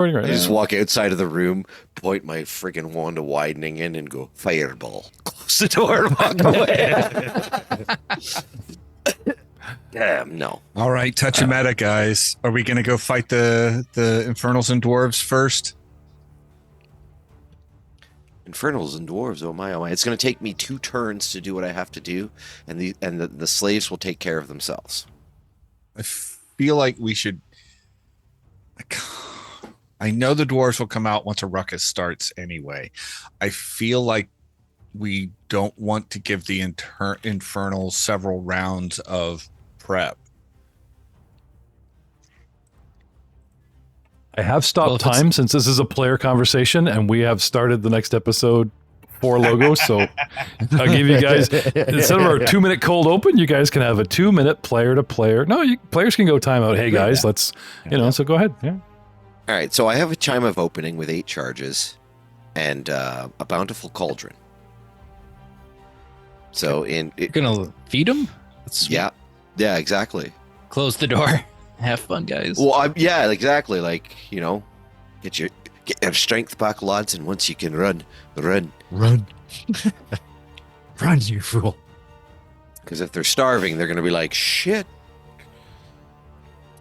Right I just now. walk outside of the room, point my friggin' wand of widening in, and go, fireball. Close the door and walk away. Damn, no. All right, touch a meta, guys. Are we going to go fight the Infernals and Dwarves first? Infernals and dwarves, oh my, oh my. It's going to take me 2 turns to do what I have to do, and the slaves will take care of themselves. I feel like we should... I know the dwarves will come out once a ruckus starts anyway. I feel like we don't want to give the Infernals several rounds of prep. I have stopped time since this is a player conversation, and we have started the next episode for logos. So I'll give you guys, instead of our 2-minute cold open, you guys can have a 2-minute player to player. No, players can go timeout. Hey guys, let's, so go ahead. Yeah. All right, so I have a chime of opening with 8 charges and a bountiful cauldron. So You're gonna feed them? Yeah, exactly. Close the door. Have fun, guys. Well, yeah, exactly. Like, get your strength back, lads, and once you can run. Run, you fool. Because if they're starving, they're going to be like, shit.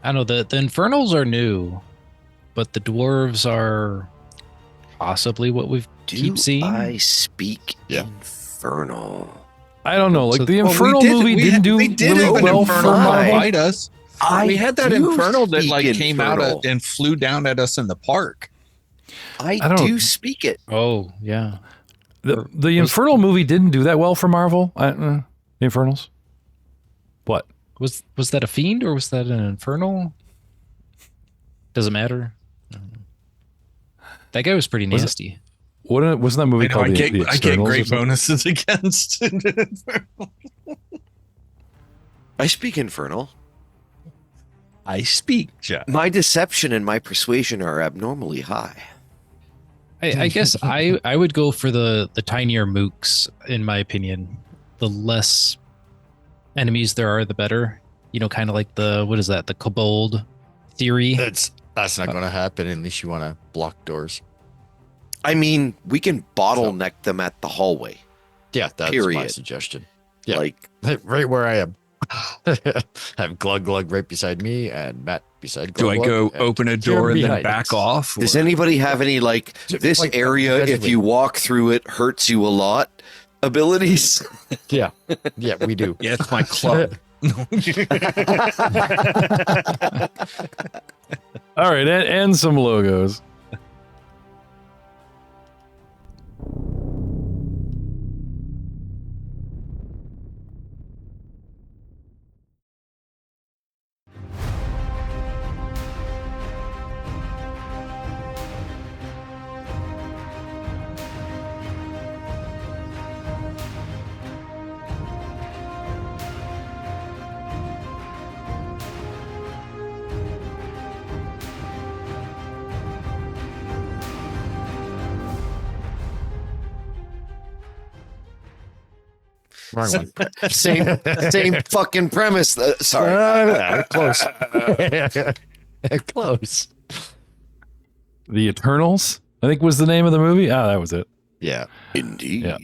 I know the Infernals are new, but the dwarves are possibly what we keep seeing. I speak infernal. I don't know. Like So- the Infernal movie didn't do we did really have an well Infernal for Marvel. fight us. We had that do Infernal that speak came infernal. out and flew down at us in the park. I don't- do speak it. Oh, yeah. The Infernal movie didn't do that well for Marvel. The Infernals. What? Was that a fiend or was that an infernal? Doesn't matter. I don't know. That guy was pretty Was it- nasty. Wasn't that movie I know, called I The get Externals or great something? bonuses against Infernal. I speak infernal. I speak, Jeff. My deception and my persuasion are abnormally high. I guess I would go for the tinier mooks, in my opinion. The less enemies there are, the better. Kind of like the kobold theory. That's not going to happen unless you want to block doors. I mean, we can bottleneck them at the hallway. Yeah, that's my Period. suggestion. Yeah, Like, right where I am. Have Glug Glug right beside me and Matt beside Do Glug I Glug. go and open a Kieran door and then behind back us. off? does or- anybody have any, like, this Like, area, if visually. you walk through it, hurts you a lot abilities? Yeah, we do. Yeah, it's my club. All right, and some logos. Wrong one. Same fucking premise. Sorry. Close. Close. The Eternals, I think was the name of the movie. Ah, that was it. Yeah. Indeed. Yeah.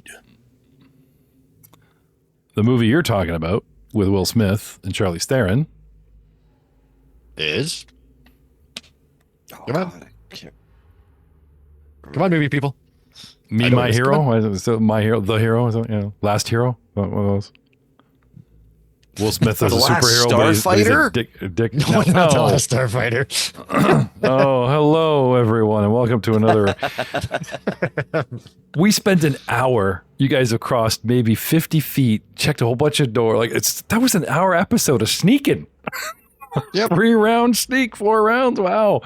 The movie you're talking about with Will Smith and Charlize Theron. Is. Come on. God, I can't- Come on, movie people. Me, I know My this. Hero. Is it My Hero, The Hero. Is it, Last Hero. One of those. Will Smith as The a Last superhero. but he's a Starfighter? dick. No, not the last Starfighter. Oh, hello everyone, and welcome to another. We spent an hour. You guys have crossed maybe 50 feet, checked a whole bunch of door. That was an hour episode of sneaking. Yep. 3-round sneak, 4 rounds. Wow,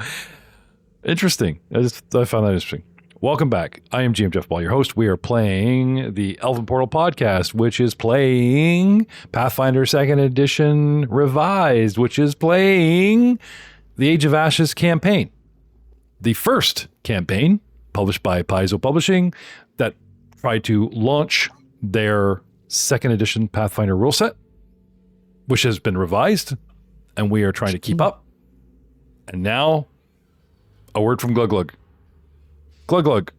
interesting. I found that interesting. Welcome back. I am GM Jeff Ball, your host. We are playing the Elven Portal podcast, which is playing Pathfinder 2nd Edition Revised, which is playing the Age of Ashes campaign. The first campaign published by Paizo Publishing that tried to launch their 2nd Edition Pathfinder rule set, which has been revised, and we are trying to keep up. And now a word from Glug Glug. Glug Glug,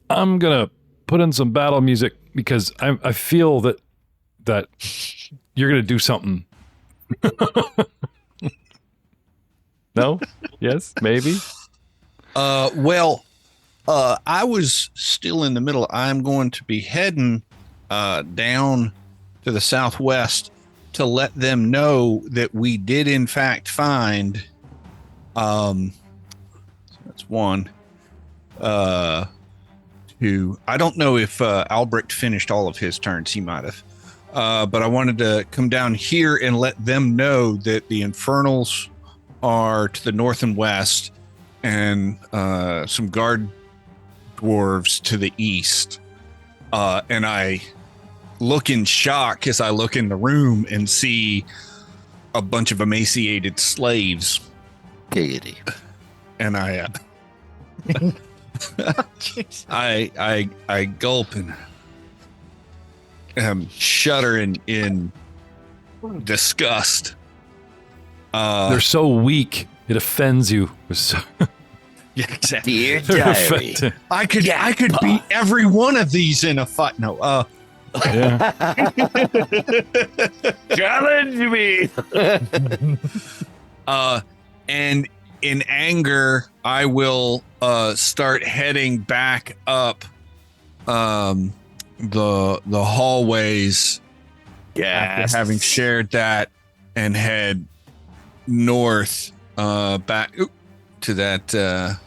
I'm gonna put in some battle music because I feel that you're gonna do something. No? Yes? Maybe? I was still in the middle. I'm going to be heading down to the southwest to let them know that we did in fact find so that's one. Two. I don't know if Albrecht finished all of his turns. He might have. But I wanted to come down here and let them know that the Infernals are to the north and west, and some guard dwarves to the east. And I look in shock as I look in the room and see a bunch of emaciated slaves. Giggity. And I gulp and shudder in disgust. They're so weak, it offends you. Yeah, exactly. Dear diary. I could beat every one of these in a fight. No, Yeah. Challenge me. And in anger, I will start heading back up the hallways. After having shared that, and head north back to that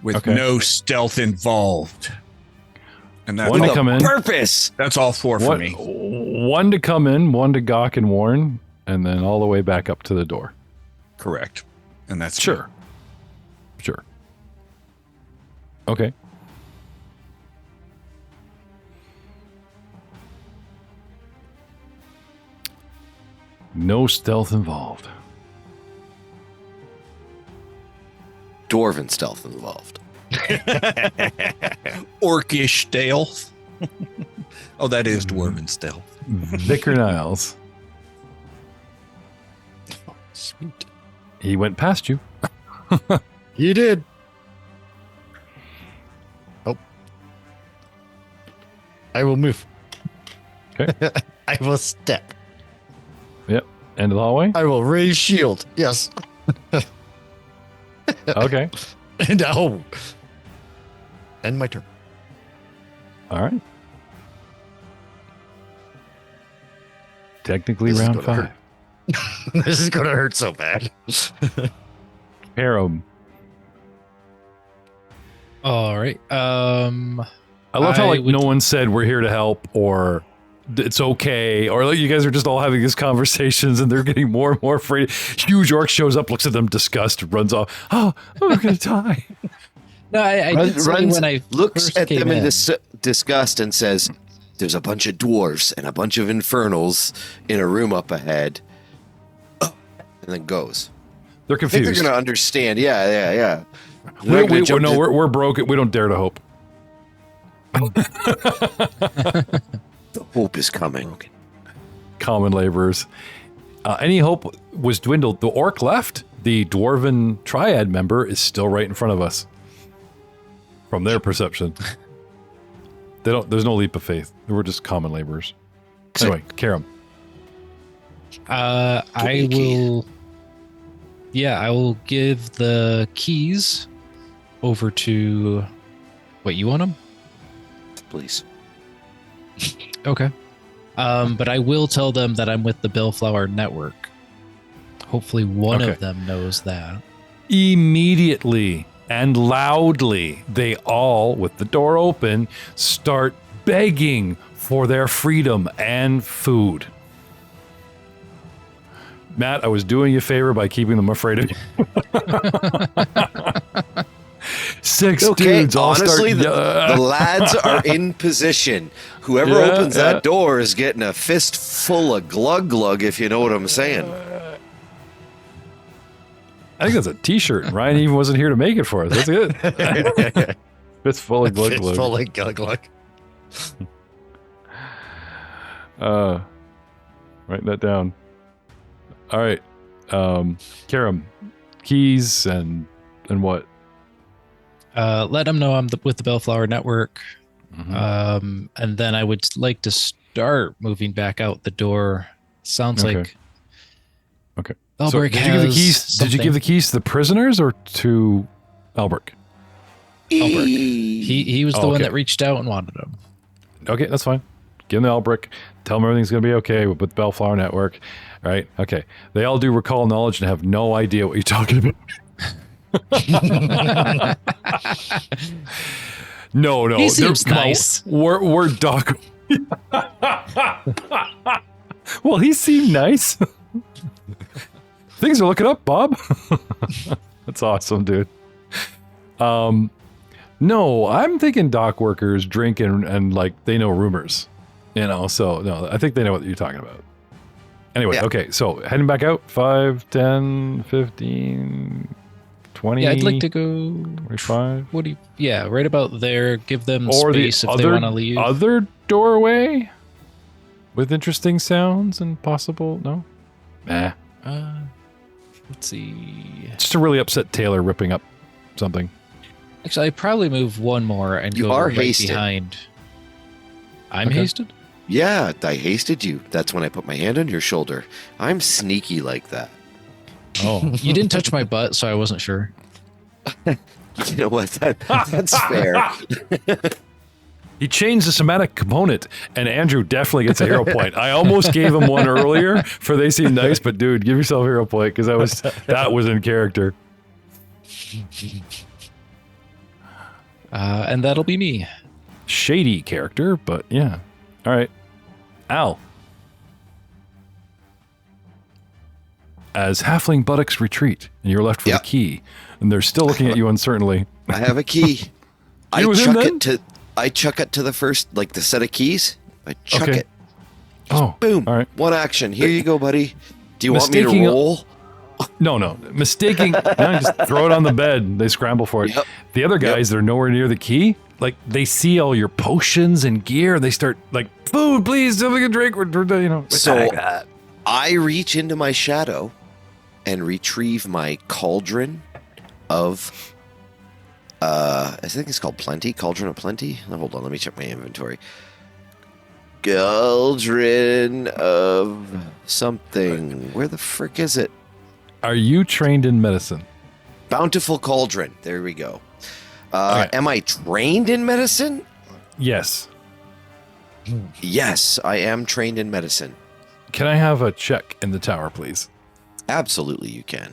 with no stealth involved. And that's One to come in. Purpose. That's all four for me. One to come in, one to gawk and warn, and then all the way back up to the door. Correct. And that's Sure. Okay. No stealth involved. Dwarven stealth involved. orcish stealth. Oh, that is dwarven stealth. Vicar Niles. Sweet. He went past you. You did. Oh. I will move. Okay. I will step. Yep. End of the hallway. I will raise shield. Yes. Okay. And end my turn. All right. Technically This is round gonna 5. This is going to hurt so bad. Harem. All right. I love how I like would- no one said we're here to help or it's okay, or like you guys are just all having these conversations and they're getting more and more afraid. Huge orc shows up, looks at them, disgust, runs off. Oh, we're gonna die. No, I did say when I looks first at came them in in. disgust and says, "There's a bunch of dwarves and a bunch of infernals in a room up ahead," and then goes. They're I think confused. they're going to understand. Yeah. We're broken. We don't dare to hope. The hope is coming. Common laborers. Any hope was dwindled. The orc left. The dwarven triad member is still right in front of us. From their perception, there's no leap of faith. We're just common laborers. Anyway, Karam. I will. Yeah, I will give the keys over to. Wait, you want them? Please. Okay. But I will tell them that I'm with the Bellflower Network. Hopefully, one Okay. of them knows that. Immediately and loudly, they all, with the door open, start begging for their freedom and food. Matt, I was doing you a favor by keeping them afraid of you. Six dudes all honestly, start... the lads are in position. Whoever Yeah, opens yeah. that door is getting a fist full of glug glug, if you know what I'm saying. I think that's a t-shirt. Ryan even wasn't here to make it for us. That's good. It's full of glug It's glug. full of glug glug. Write that down. All right. Karam, keys and and what? Let them know I'm with the Bellflower Network. Mhm. And then I would like to start moving back out the door. Sounds Okay. like Okay. Alberg did you give the has keys? Did you give the keys to the prisoners or to Alberg? Alberg. He was the Oh, one okay. that reached out and wanted them. Okay, that's fine. Give them the Albrick. Tell them everything's going to be okay with the Bellflower Network. All right. Okay. They all do recall knowledge and have no idea what you're talking about. No. He seems come on, nice. We're Doc. Well, he seemed nice. Things are looking up, Bob. That's awesome, dude. No, I'm thinking dock workers drink and like they know rumors, so no, I think they know what you're talking about. Anyway, Yeah. Okay, so heading back out, 5, 10, 15, 20. Yeah, I'd like to go. 25. What do you? Yeah, right about there. Give them Or space the if they want to leave. other doorway with interesting sounds and possible, no? Nah. Let's see. Just to really upset Taylor ripping up something. Actually, I'd probably move one more and You go are right hasted. behind. I'm Okay. hasted? Yeah, I hasted you. That's when I put my hand on your shoulder. I'm sneaky like that. Oh. You didn't touch my butt, so I wasn't sure. You know what? That's fair. He changed the somatic component, and Andrew definitely gets a hero point. I almost gave him one earlier for they seem nice, but dude, give yourself a hero point because that was in character. And that'll be me. Shady character, but yeah. All right. Alll. As halfling buttocks retreat, and you're left with Yep. a key, and they're still looking at you uncertainly. I have a key. You with him I chuck it to the first, like the set of keys. I chuck Okay. it. Oh, Boom. all right. One action. Here you go, buddy. Do you want me Mistaking- to roll? No. Mistaking. No, just throw it on the bed. They scramble for it. Yep. The other guys that are nowhere near the key, like they see all your potions and gear. They start like, food, please, something to drink. So attack that. I reach into my shadow and retrieve my cauldron of, I think it's called Plenty. Cauldron of Plenty. Oh, hold on, let me check my inventory. Cauldron of something. Where the frick is it? Are you trained in medicine? Bountiful Cauldron. There we go. Okay. Am I trained in medicine? Yes. Yes, I am trained in medicine. Can I have a check in the tower, please? Absolutely, you can.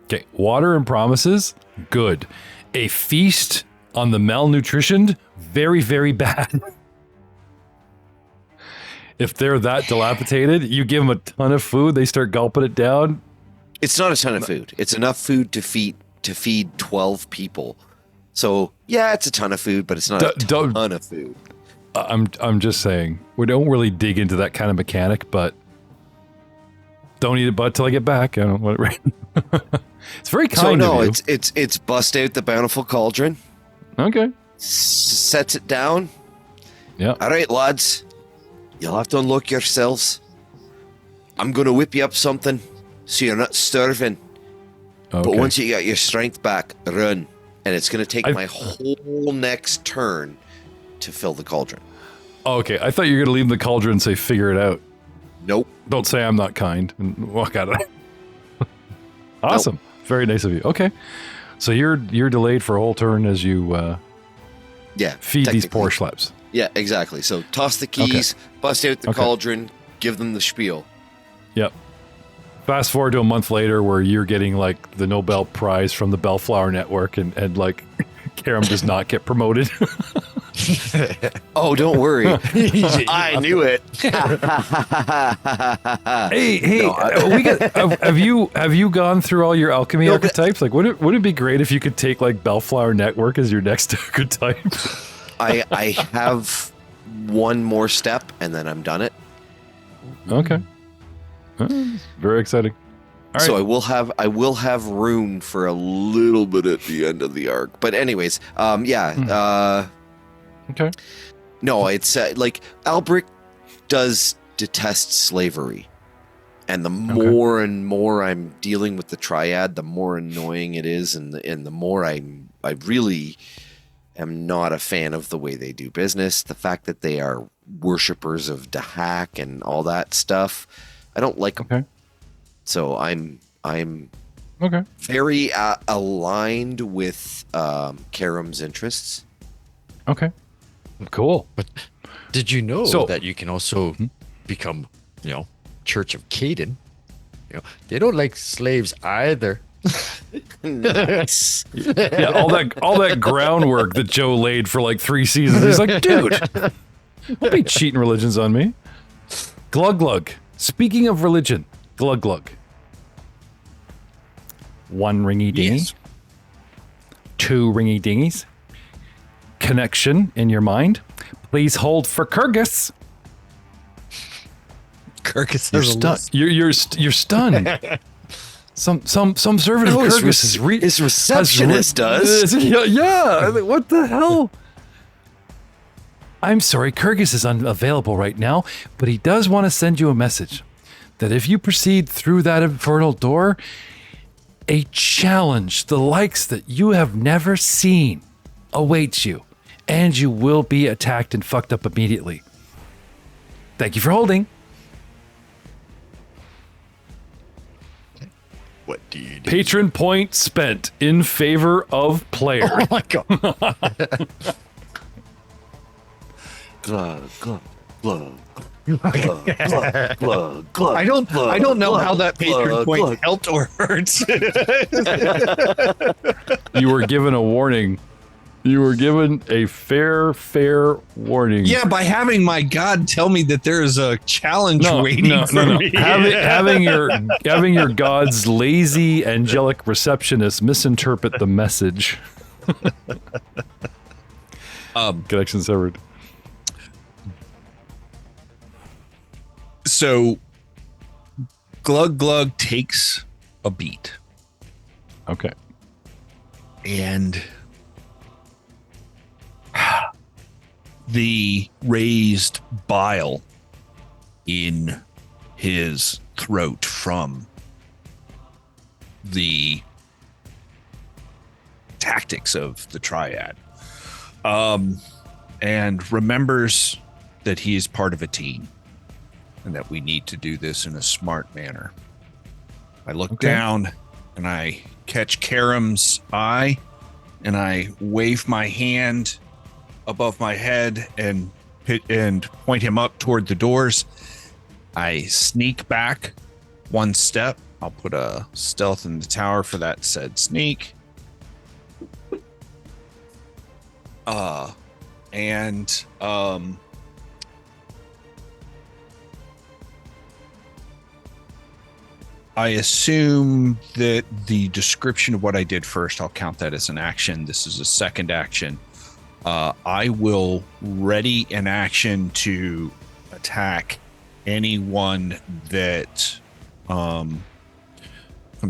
Okay. Water and promises, good. A feast on the malnutritioned, very, very bad. If they're that dilapidated, you give them a ton of food, they start gulping it down. It's not a ton of food. It's enough food to feed 12 people. So yeah, it's a ton of food, but it's not a ton of food. I'm just saying, we don't really dig into that kind of mechanic, but don't eat it but till I get back. I don't want it. It's very So kind no, of you. it's bust out the bountiful cauldron, Okay. sets it down. Yeah. All right, lads, you'll have to unlock yourselves. I'm gonna whip you up something so you're not starving. Okay. But once you get your strength back, run, and it's gonna take I- my whole next turn to fill the cauldron. Okay, I thought you were gonna leave the cauldron and say figure it out. Nope. Don't say I'm not kind and walk out of it. Awesome. Very nice of you. Okay. So you're delayed for a whole turn as you Yeah. feed these technically. poor schleps. Yeah, exactly. So toss the keys, bust out the Okay. cauldron, give them the spiel. Yep. Fast forward to a month later where you're getting like the Nobel Prize from the Bellflower Network and like Karam does not get promoted. Oh, don't worry. I knew it. Hey, we got. Have you gone through all your alchemy No, but- archetypes? Like, would it be great if you could take like Bellflower Network as your next archetype? I have one more step and then I'm done it. Okay. Very exciting. All right. So I will have room for a little bit at the end of the arc. But anyways, Okay. no, it's like Albrecht does detest slavery. And the more and more I'm dealing with the triad, the more annoying it is, and the more I really am not a fan of the way they do business. The fact that they are worshippers of Dahak and all that stuff, I don't like them. Okay. So I'm Okay. very aligned with Karam's interests. Okay. Cool. But did you know So- that you can also become, Church of Caden? They don't like slaves either. Nice. Yeah, all that groundwork that Joe laid for like 3 seasons. He's like, dude, don't be cheating religions on me. Glug glug. Speaking of religion, glug glug. 1 ringy dingy. Yes. 2 ringy dingies. Connection in your mind. Please hold for Kyrgyz. Kyrgyz You're has a stunned. list. You're stunned. Some servitor No, his Kyrgyz is his receptionist does. Yeah. What the hell? I'm sorry, Kyrgyz is unavailable right now, but he does want to send you a message that if you proceed through that infernal door, a challenge the likes that you have never seen awaits you, and you will be attacked and fucked up immediately. Thank you for holding. What do you do? Patron point spent in favor of player. Oh my god. Glug, glug, glug, glug, glug, glug, glug. I don't know how that patron glug, point glug. helped or hurts. You were given a warning. You were given a fair warning. Yeah, by having my god tell me that there is a challenge waiting for me. Having your god's lazy angelic receptionist misinterpret the message. Connection severed. So Glug Glug takes a beat Okay. and the raised bile in his throat from the tactics of the triad, and remembers that he is part of a team and that we need to do this in a smart manner. I look down and I catch Karam's eye and I wave my hand above my head and point him up toward the doors. I sneak back 1 step. I'll put a stealth in the tower for that said sneak. I assume that the description of what I did first, I'll count that as an action. This is a second action. I will ready an action to attack anyone that comes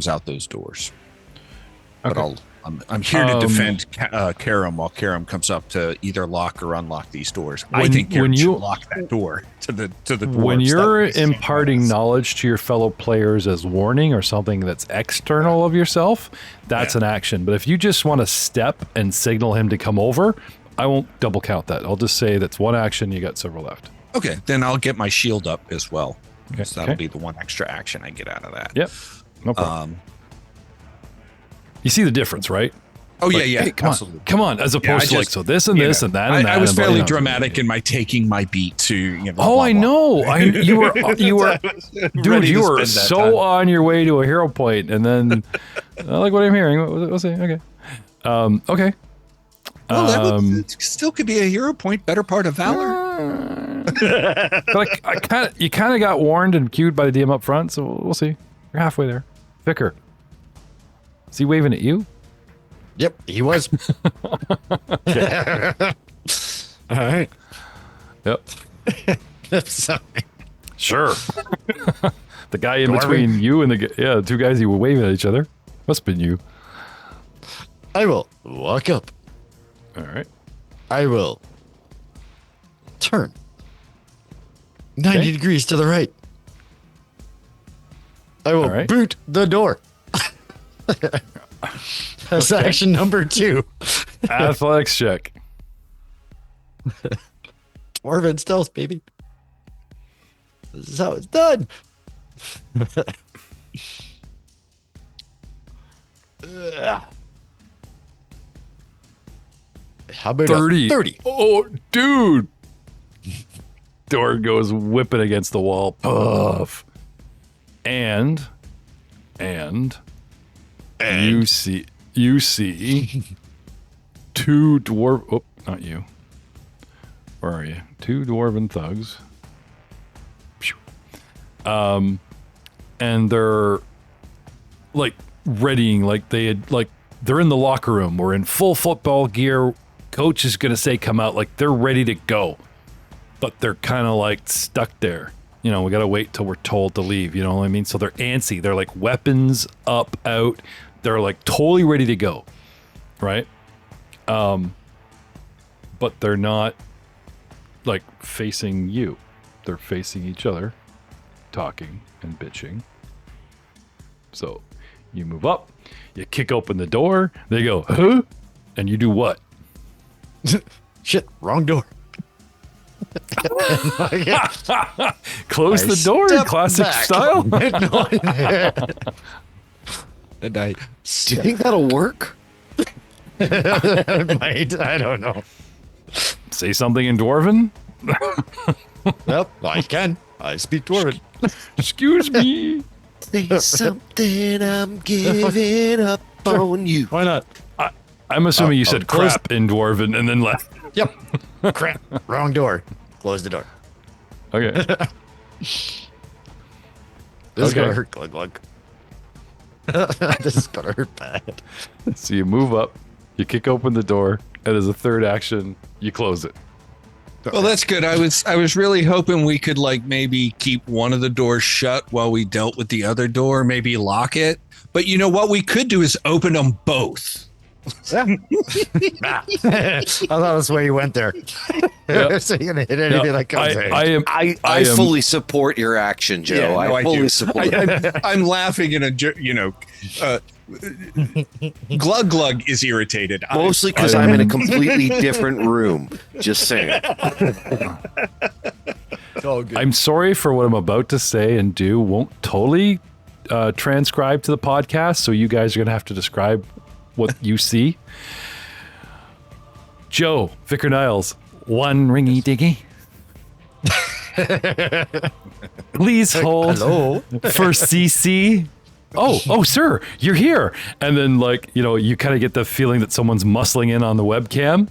out those doors. Okay. But I'm here to defend Karam while Karam comes up to either lock or unlock these doors. I think Karam should lock that door to the dwarves. When you're imparting knowledge to your fellow players as warning or something that's external of yourself, that's an action. But if you just want to step and signal him to come over, I won't double count that. I'll just say that's 1 action. You got several left. Okay, then I'll get my shield up as well. Okay. So that'll be the 1 extra action I get out of that. Yep. No problem. You see the difference, right? Oh, Like, yeah. hey, come Absolutely. on. Come on. As opposed to like, just- so this and this and that and that. I was and fairly blah, blah, blah. dramatic in my taking my beat to, Oh, I know. You were, dude, you were so on your way to a hero point, and then I like what I'm hearing. We'll see. Okay. Okay. Well, that would, still could be a hero point, better part of valor. But you kind of got warned and cued by the DM up front, so we'll see. You're halfway there. Vicar. Is he waving at you? Yep, he was. All right. Yep. Sorry. Sure. The guy in between you and the 2 guys you were waving at each other. Must have been you. I will walk up. All right. I will turn 90 degrees to the right. I will All right. boot the door. That's action number 2. Athletics check. Dwarven stealth, baby. This is how it's done. How about 30. 30? Oh, dude. Door goes whipping against the wall. Puff. And you see two dwarf. Oh, not you. Where are you? 2 dwarven thugs. Phew. And they're like readying, like they had, like they're in the locker room. We're in full football gear. Coach is gonna say, "Come out!" Like they're ready to go, but they're kind of like stuck there. You know, we gotta wait till we're told to leave. You know what I mean? So they're antsy. They're like weapons up, out. They're like totally ready to go, right? But they're not like facing you. They're facing each other, talking and bitching. So you move up, you kick open the door, they go, huh? And you do what? Shit, wrong door. Close the door in classic back. style. And I Do you think that'll work? might, I don't know. Say something in Dwarven. Well, I can. I speak Dwarven. Excuse me. Say something, I'm giving up on you. Why not? I'm assuming you said close- crap in Dwarven and then left. Yep. Crap. Wrong door. Close the door. Okay. This is Okay. gonna hurt, glug glug. This is gonna hurt bad. So you move up, you kick open the door, and as a third action, you close it. Well, that's good. I was really hoping we could like maybe keep one of the doors shut while we dealt with the other door, maybe lock it. But you know what we could do is open them both. I thought that's where you went there. Yep. So you're gonna hit anything that comes in. I am- fully support your action, Joe. Yeah, no, I I fully do. support it. I'm laughing in a glug glug is irritated. Mostly because I'm in a completely different room. Just saying. I'm sorry for what I'm about to say and do. Won't totally transcribe to the podcast, so you guys are going to have to describe what you see. Joe, Vicar Niles, one ringy diggy. Please hold Hello. for CC. Oh, sir, you're here. And then, like, you know, you kind of get the feeling that someone's muscling in on the webcam,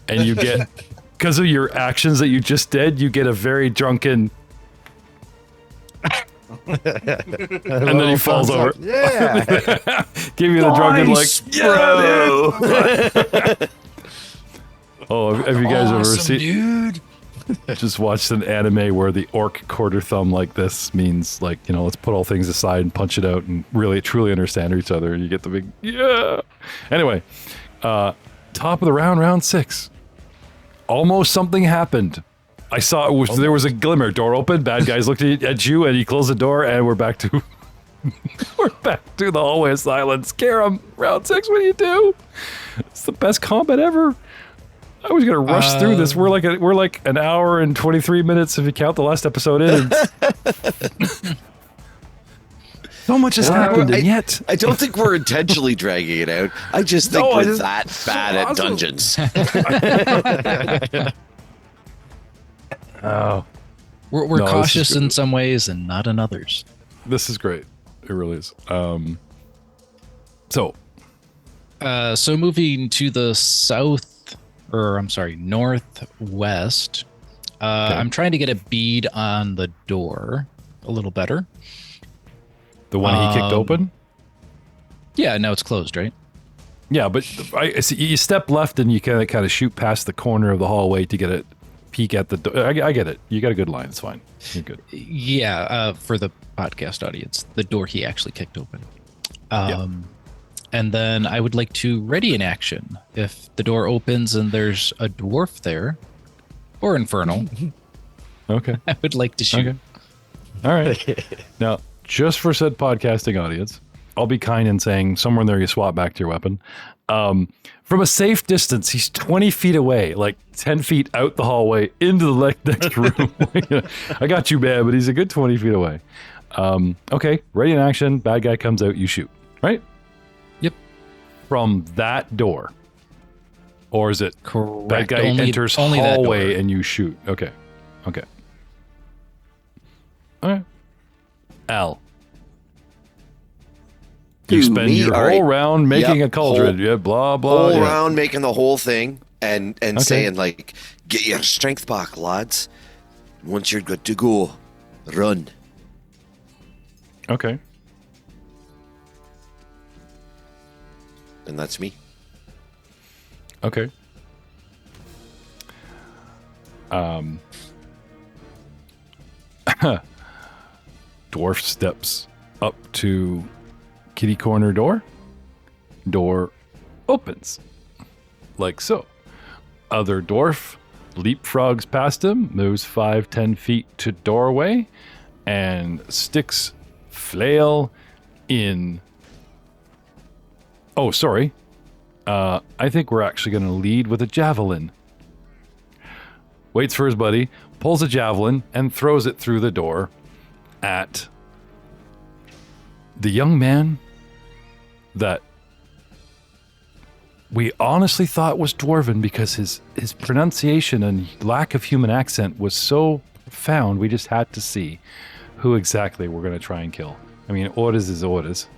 and you get, because of your actions that you just did, you get a very drunken, and then he falls over. Yeah. Give you the drunken, like, Nice, bro. oh, have you guys ever seen? dude? Just watched an anime where the orc quarter thumb like this means, like, you know, let's put all things aside and punch it out and really truly understand each other, and you get the big yeah. Anyway, top of the round 6. Almost something happened. I saw it was, there was a glimmer. Door opened, bad guys looked at you, and he closed the door, and we're back to we're back to the hallway of silence. Karam, round 6, what do you do? It's the best combat ever. I was gonna rush through this. We're like an hour and 23 minutes if you count the last episode in. So much has happened, and yet I don't think we're intentionally dragging it out. I just think No, we're it's that bad at dungeons. oh, We're No, this is cautious good. in some ways and not in others. this is great. It really is. So So moving to the northwest. I'm trying to get a bead on the door a little better. the one he kicked open. Yeah, now it's closed, right? Yeah, but I see you step left and you kind of shoot past the corner of the hallway to get a peek at the door. I get it. You got a good line. It's fine. You're good. Yeah, for the podcast audience, the door he actually kicked open. Yeah. And then I would like to ready an action. If the door opens and there's a dwarf there, or infernal, Okay. I would like to shoot. Okay. All right. Now, just for said podcasting audience, I'll be kind in saying somewhere in there you swap back to your weapon. From a safe distance, he's 20 feet away, like 10 feet out the hallway into the next room. I got you, man, but he's a good 20 feet away. Okay, ready in action. Bad guy comes out, you shoot, right? Yep. From that door. Or is it Correct. bad guy enters only that hallway door. and you shoot? Okay. Okay. All right. Alll. You To spend me? your All whole right. round making Yep. a cauldron. Yeah, blah, blah. Whole yeah. round making the whole thing and Okay. saying like, get your strength back, lads. Once you're good to go, run. Okay. And that's me. Okay. Dwarf steps up to kitty corner door. Door opens. Like so. Other dwarf leapfrogs past him, moves 5-10 feet to doorway, and sticks flail in. Oh, sorry. I think we're actually going to lead with a javelin. Waits for his buddy, pulls a javelin, and throws it through the door at the young man that we honestly thought was Dwarven because his pronunciation and lack of human accent was so profound, we just had to see who exactly we're going to try and kill. I mean, orders is orders.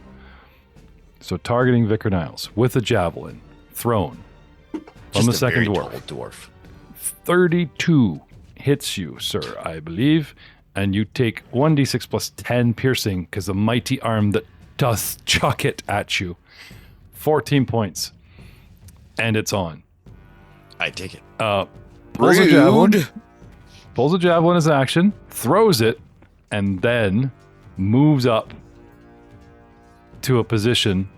So targeting Vicar Niles with a javelin thrown from Just the a second very dwarf. tall dwarf. 32 hits you, sir, I believe. And you take 1d6 plus 10 piercing because the mighty arm that doth chuck it at you. 14 points. And it's on. I take it. Pulls a javelin. Rude. Pulls a javelin as action, throws it, and then moves up to a position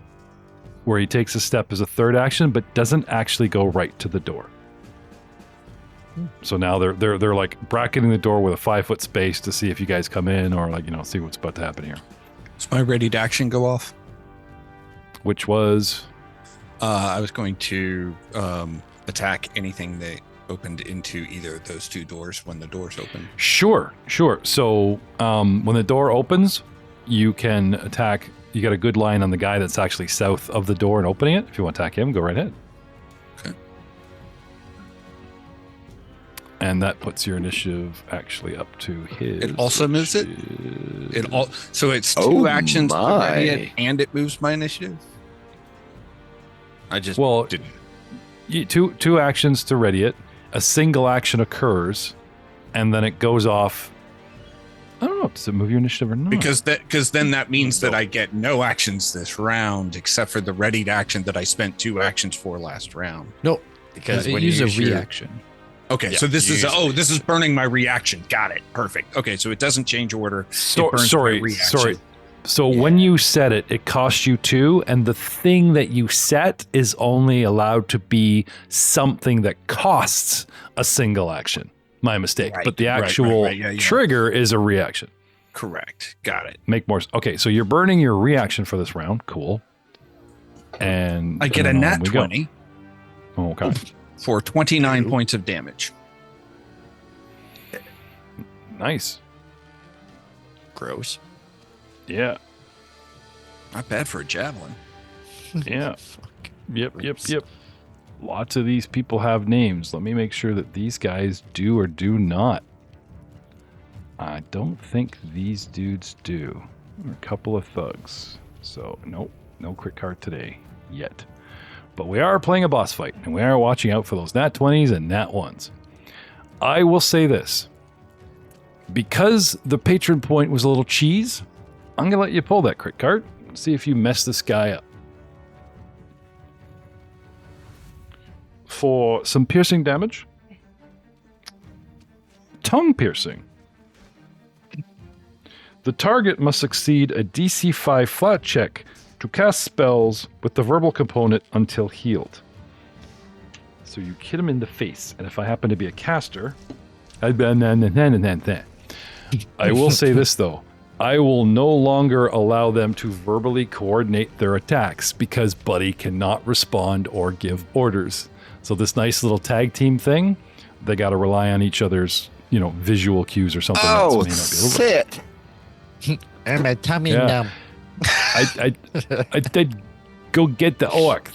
where he takes a step as a third action, but doesn't actually go right to the door. So now they're like bracketing the door with a 5-foot space to see if you guys come in or like, see what's about to happen here. Does my ready to action go off? Which was I was going to attack anything that opened into either of those two doors when the doors open. Sure. So when the door opens, you can attack. You got a good line on the guy that's actually south of the door and opening it. If you want to attack him, go right ahead. Okay. And that puts your initiative actually up to his. It also moves it? So it's two Oh actions to my. ready it, and it moves my initiative. I just Well, didn't. two actions to ready it. A single action occurs, and then it goes off. I don't know. Does it move your initiative or not? Because then that means that I get no actions this round except for the readied action that I spent 2 actions for last round. No, because when you use a use your- reaction. Okay, Yeah, so this you is use- this is burning my reaction. Got it. Perfect. Okay, so it doesn't change order. So, It burns my sorry. reaction. So when you set it, it costs you 2, and the thing that you set is only allowed to be something that costs a single action. My mistake. Right, But the right, actual right, yeah. trigger is a reaction. Correct. Got it. Make more. Okay, so you're burning your reaction for this round. Cool. And I get a and on nat we go. 20 Okay. for 29 points of damage. Nice. Gross. Yeah. Not bad for a javelin. Yeah. Yep. Lots of these people have names. Let me make sure that these guys do or do not. I don't think these dudes do. There are a couple of thugs. So, nope. No crit card today. Yet. But we are playing a boss fight, and we are watching out for those nat 20s and nat 1s. I will say this. Because the patron point was a little cheese, I'm going to let you pull that crit card. See if you mess this guy up. For some piercing damage. Tongue piercing. The target must succeed a DC 5 flat check to cast spells with the verbal component until healed. So you hit him in the face, and if I happen to be a caster, I will say this though. I will no longer allow them to verbally coordinate their attacks because Buddy cannot respond or give orders. So this nice little tag team thing, they got to rely on each other's, visual cues or something. Oh, may not be sit. And my tummy Yeah. numb. I did go get the orc.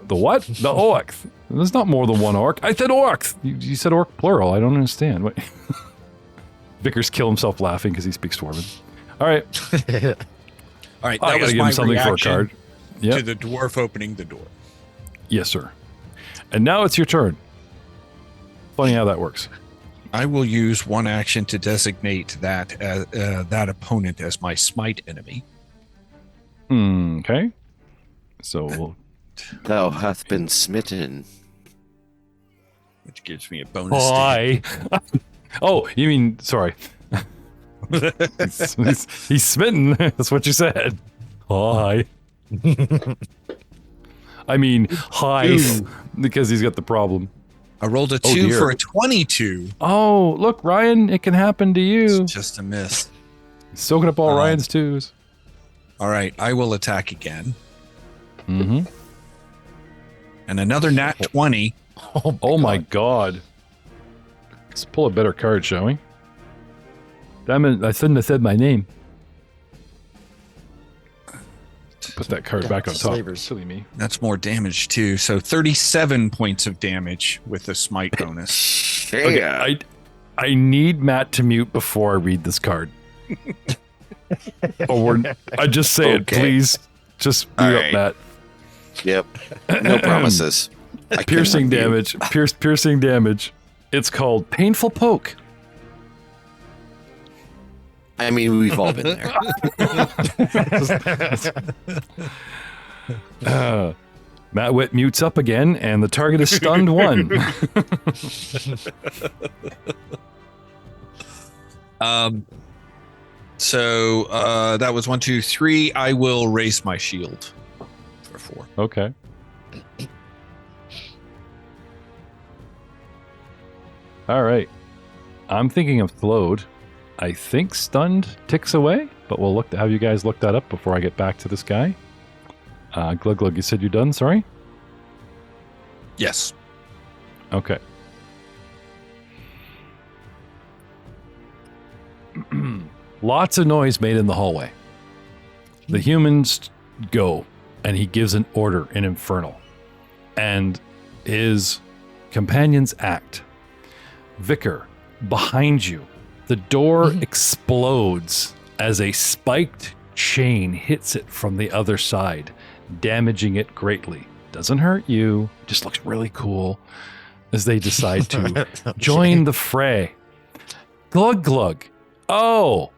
The what? The orc. There's not more than one orc. I said orc. You said orc plural. I don't understand. Wait. Vickers kill himself laughing because he speaks Dwarven. All right. All right, I that gotta was give my him something for a reaction card. Yep. to the dwarf opening the door. Yes, sir. And now it's your turn. Funny how that works. I will use one action to designate that opponent as my smite enemy. Okay. So we'll Thou hath been smitten. Which gives me a bonus. Hi. Oh, you mean, sorry. he's smitten. That's what you said. Hi. I mean, hi, because he's got the problem. I rolled a Oh, 2 dear. for a 22. Oh, look, Ryan, it can happen to you. It's just a miss. Soaking up all Ryan's twos. All right, I will attack again. Mm-hmm. And another nat 20. Oh my god. Let's pull a better card, shall we? Damn it, I shouldn't have said my name. Put that card back on top. Slavers. Silly me. That's more damage too. So 37 points of damage with the smite bonus. Okay, I need Matt to mute before I read this card. I just say it, Okay. please. Just mute All up, right. Matt. Yep. No promises. I Piercing cannot mute. damage. Piercing damage. It's called Painful Poke. I mean, we've all been there. Matt Witt mutes up again, and the target is stunned one. So that was 1, 2, 3. I will raise my shield for 4. Okay. All right. I'm thinking of slowed. I think stunned ticks away, but we'll look to have you guys look that up before I get back to this guy. Glug Glug, you said you're done, sorry? Yes. Okay. Lots of noise made in the hallway. The humans go, and he gives an order in Infernal. And his companions act. Vicar, behind you, the door explodes as a spiked chain hits it from the other side, damaging it greatly. Doesn't hurt you, just looks really cool as they decide to join the fray. Glug Glug. Oh,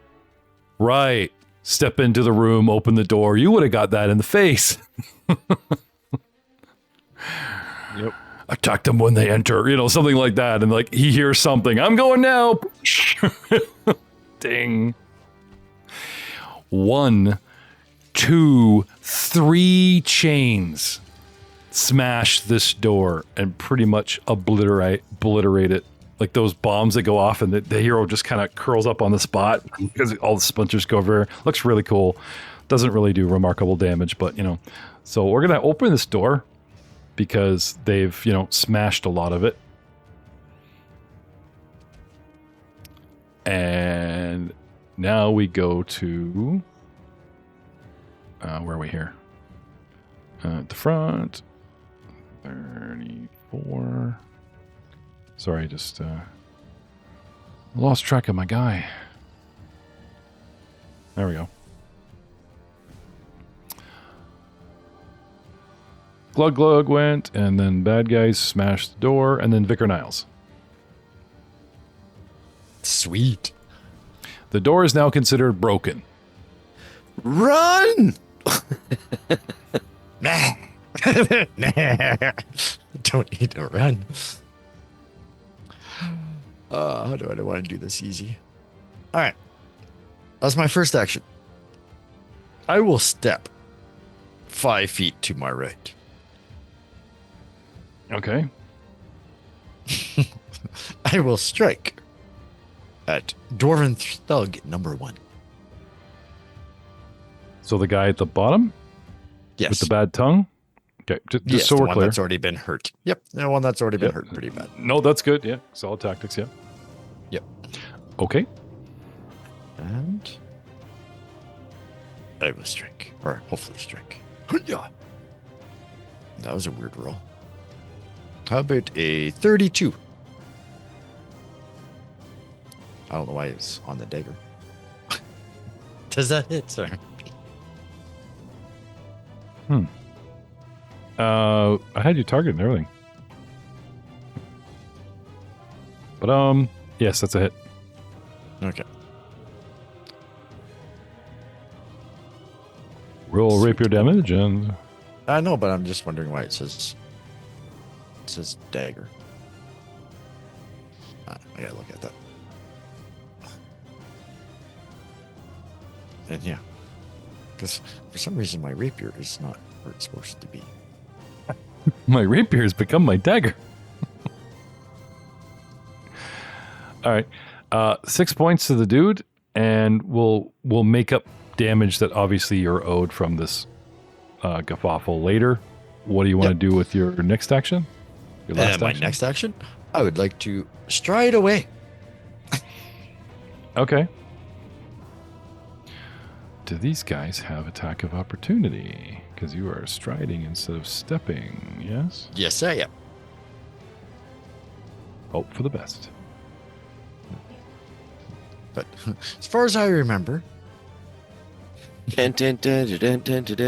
right. Step into the room, open the door. You would have got that in the face. Yep. Attack them when they enter, something like that. And like he hears something. I'm going now. Ding. 1, 2, 3 chains smash this door and pretty much obliterate it. Like those bombs that go off and the hero just kind of curls up on the spot because all the splinters go over. Looks really cool. Doesn't really do remarkable damage, but So we're going to open this door because they've, smashed a lot of it. And now we go to... where are we here? At the front. 34. Sorry, just lost track of my guy. There we go. Glug Glug went, and then bad guys smashed the door, and then Vicar Niles. Sweet. The door is now considered broken. Run! Don't need to run. How do I want to do this easy? All right. That's my first action. I will step 5 feet to my right. Okay. I will strike at Dwarven Thug number 1. So the guy at the bottom Yes. with the bad tongue? Okay, just Yes, so the we're one clear. that's already been hurt. Yep, the one that's already been Yep. hurt pretty bad. No, that's good. Yeah, solid tactics. Yeah. Yep. Okay. And I will strike, or hopefully strike. Yeah. That was a weird roll. How about a 32? I don't know why it's on the dagger. Does that hit, sir? I had you targeted and everything. But yes, that's a hit. Okay. Roll rapier damage and I know, but I'm just wondering why it says dagger. I gotta look at that. And yeah, because for some reason my rapier is not where it's supposed to be. my rapier has become my dagger. All right. 6 points to the dude, and we'll make up damage that obviously you're owed from this guffaffle later. What do you want to do with your next action? Your last My action? next action, I would like to stride away. Okay. Do these guys have attack of opportunity? Because you are striding instead of stepping, yes? Yes, I am. Hope for the best. But as far as I remember, Dwarven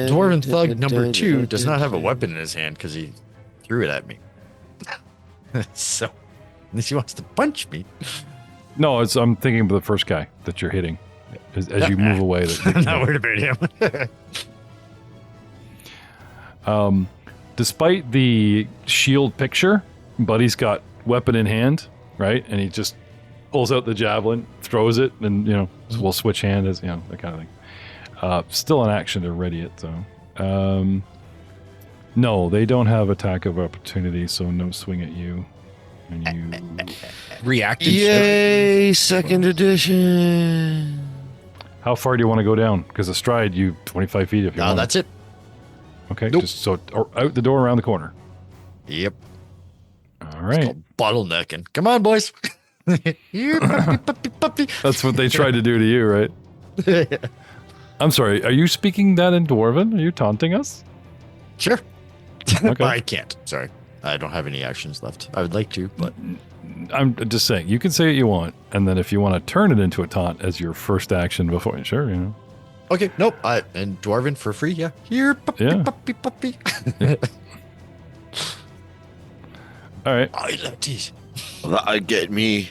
Dwarven Thug number 2 does not have a weapon in his hand because he threw it at me. So, unless he wants to punch me. No, I'm thinking of the first guy that you're hitting as you move away. I'm not worried about him. Despite the shield picture, Buddy's got weapon in hand, right? And he just pulls out the javelin, throws it, and we'll switch hand as that kind of thing. Still an action to ready it, though. No, they don't have attack of opportunity, so no swing at you. And you Reactive. Yay, second edition. How far do you want to go down? Because a stride, you 25 feet if you No, want. that's it. Okay, Nope. just so or out the door around the corner. Yep. All It's right. called bottlenecking. Come on, boys. Here, puppy. That's what they tried to do to you, right? I'm sorry. Are you speaking that in Dwarven? Are you taunting us? Sure. Okay. I can't. Sorry. I don't have any actions left. I would like to, but I'm just saying, you can say what you want, and then if you want to turn it into a taunt as your first action before, sure, okay. Nope. And Dwarven for free. Yeah. Here, puppy, Yeah. puppy. All right. I like these. That get me.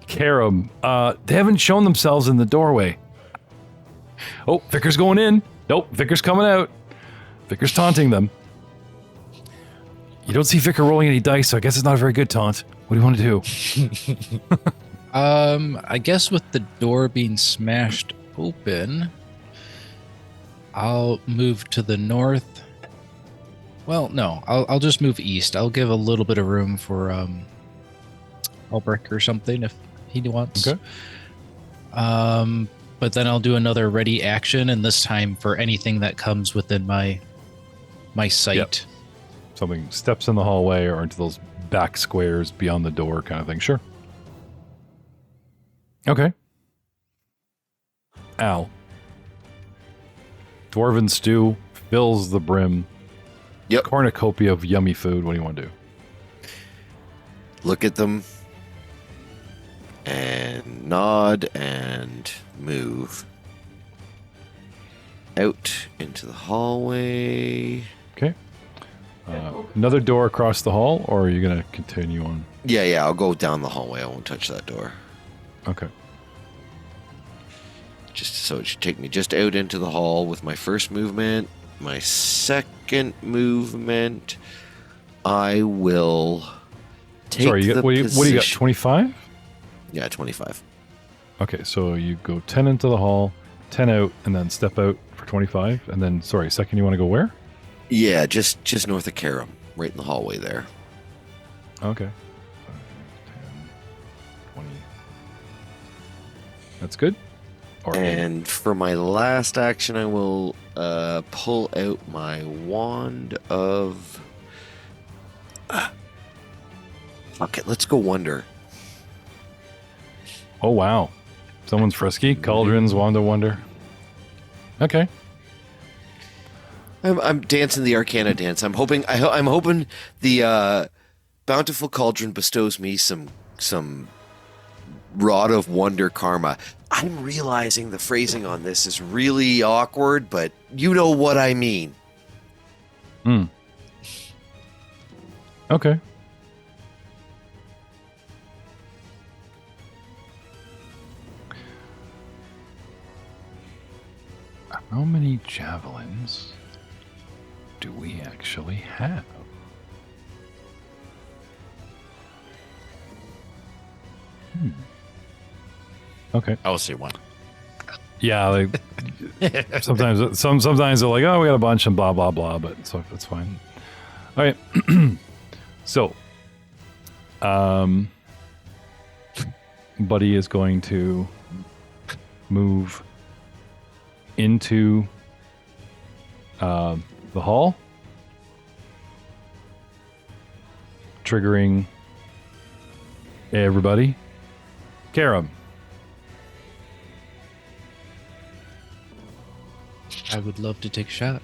Karam, they haven't shown themselves in the doorway. Oh, Vicker's going in. Nope, Vicker's coming out. Vicker's taunting them. You don't see Vicker rolling any dice, so I guess it's not a very good taunt. What do you want to do? I guess with the door being smashed open, I'll move to the north. Well, no, I'll just move east. I'll give a little bit of room for Albrecht or something if he wants. Okay. But then I'll do another ready action, and this time for anything that comes within my sight. Yep. Something steps in the hallway or into those back squares beyond the door kind of thing. Sure. Okay. Alll. Dwarven stew fills the brim. Yep. Cornucopia of yummy food. What do you want to do? Look at them and nod and move out into the hallway. Okay. Another door across the hall, or are you going to continue on? Yeah, I'll go down the hallway. I won't touch that door. Okay. Just so it should take me just out into the hall with my first movement. My second movement, I will take Sorry, the what do you got? position- 25? Yeah, 25. Okay, so you go 10 into the hall, 10 out, and then step out for 25. And then, sorry, second, you want to go where? Yeah, just north of Karam, right in the hallway there. Okay. 5, 10, 20. That's good. Or And for my last action, I will pull out my wand of. Fuck it, let's go wonder. oh wow, someone's frisky. Cauldrons, Wand of Wonder. Okay. I'm dancing the Arcana dance. I'm hoping the bountiful cauldron bestows me some rod of wonder karma. I'm realizing the phrasing on this is really awkward, but you know what I mean. Okay. How many javelins do we actually have? Okay. I will say one. Yeah, like sometimes they're like, oh, we got a bunch and blah blah blah, but so that's fine. All right. So, Buddy is going to move into the hall, triggering everybody. Karam. I would love to take a shot.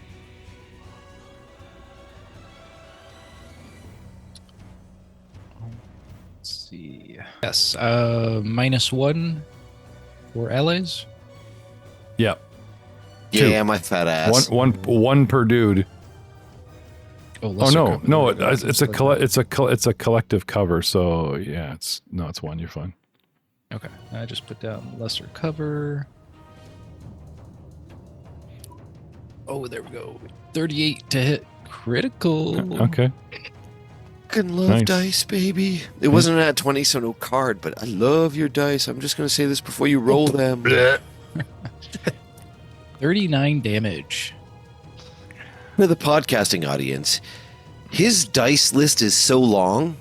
Let's see. Yes, -1 for allies. Yeah. Yeah, my fat ass. One per dude. Oh Oh no, cover. no! It's a collective cover. So yeah, it's one. You're fine. Okay, I just put down lesser cover. Oh, there we go. 38 to hit. Critical. Okay. Fucking love Nice. dice, baby. It wasn't at 20, so no card, but I love your dice. I'm just gonna say this before you roll them. 39 damage. For the podcasting audience, his dice list is so long,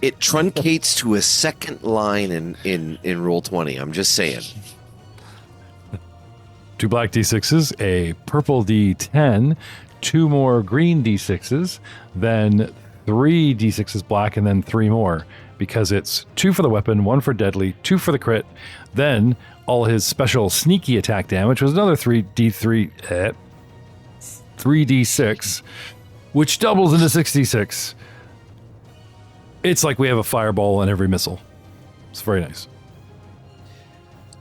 it truncates to a second line in Roll20. I'm just saying. 2 black d6s, a purple d10, 2 more green d6s, then 3 d6s black, and then 3 more. Because it's 2 for the weapon, 1 for deadly, 2 for the crit, then all his special sneaky attack damage was another 3d6, which doubles into 66. It's like we have a fireball in every missile. It's very nice.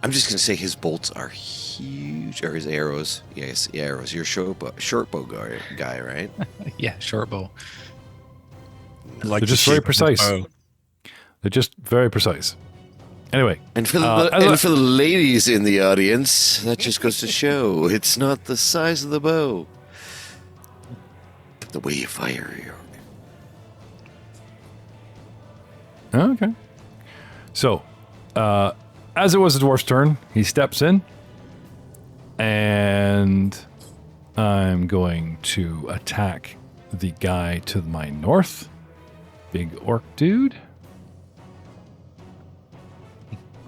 I'm just gonna say his bolts are huge, or his arrows. Yes, arrows. You're a short bow guy, right? Yeah, short bow. Like They're just very precise. They're just very precise. Anyway, And for the ladies in the audience, that just goes to show it's not the size of the bow, but the way you fire your. okay. So, as it was the dwarf's turn, he steps in, and I'm going to attack the guy to my north. Big orc dude.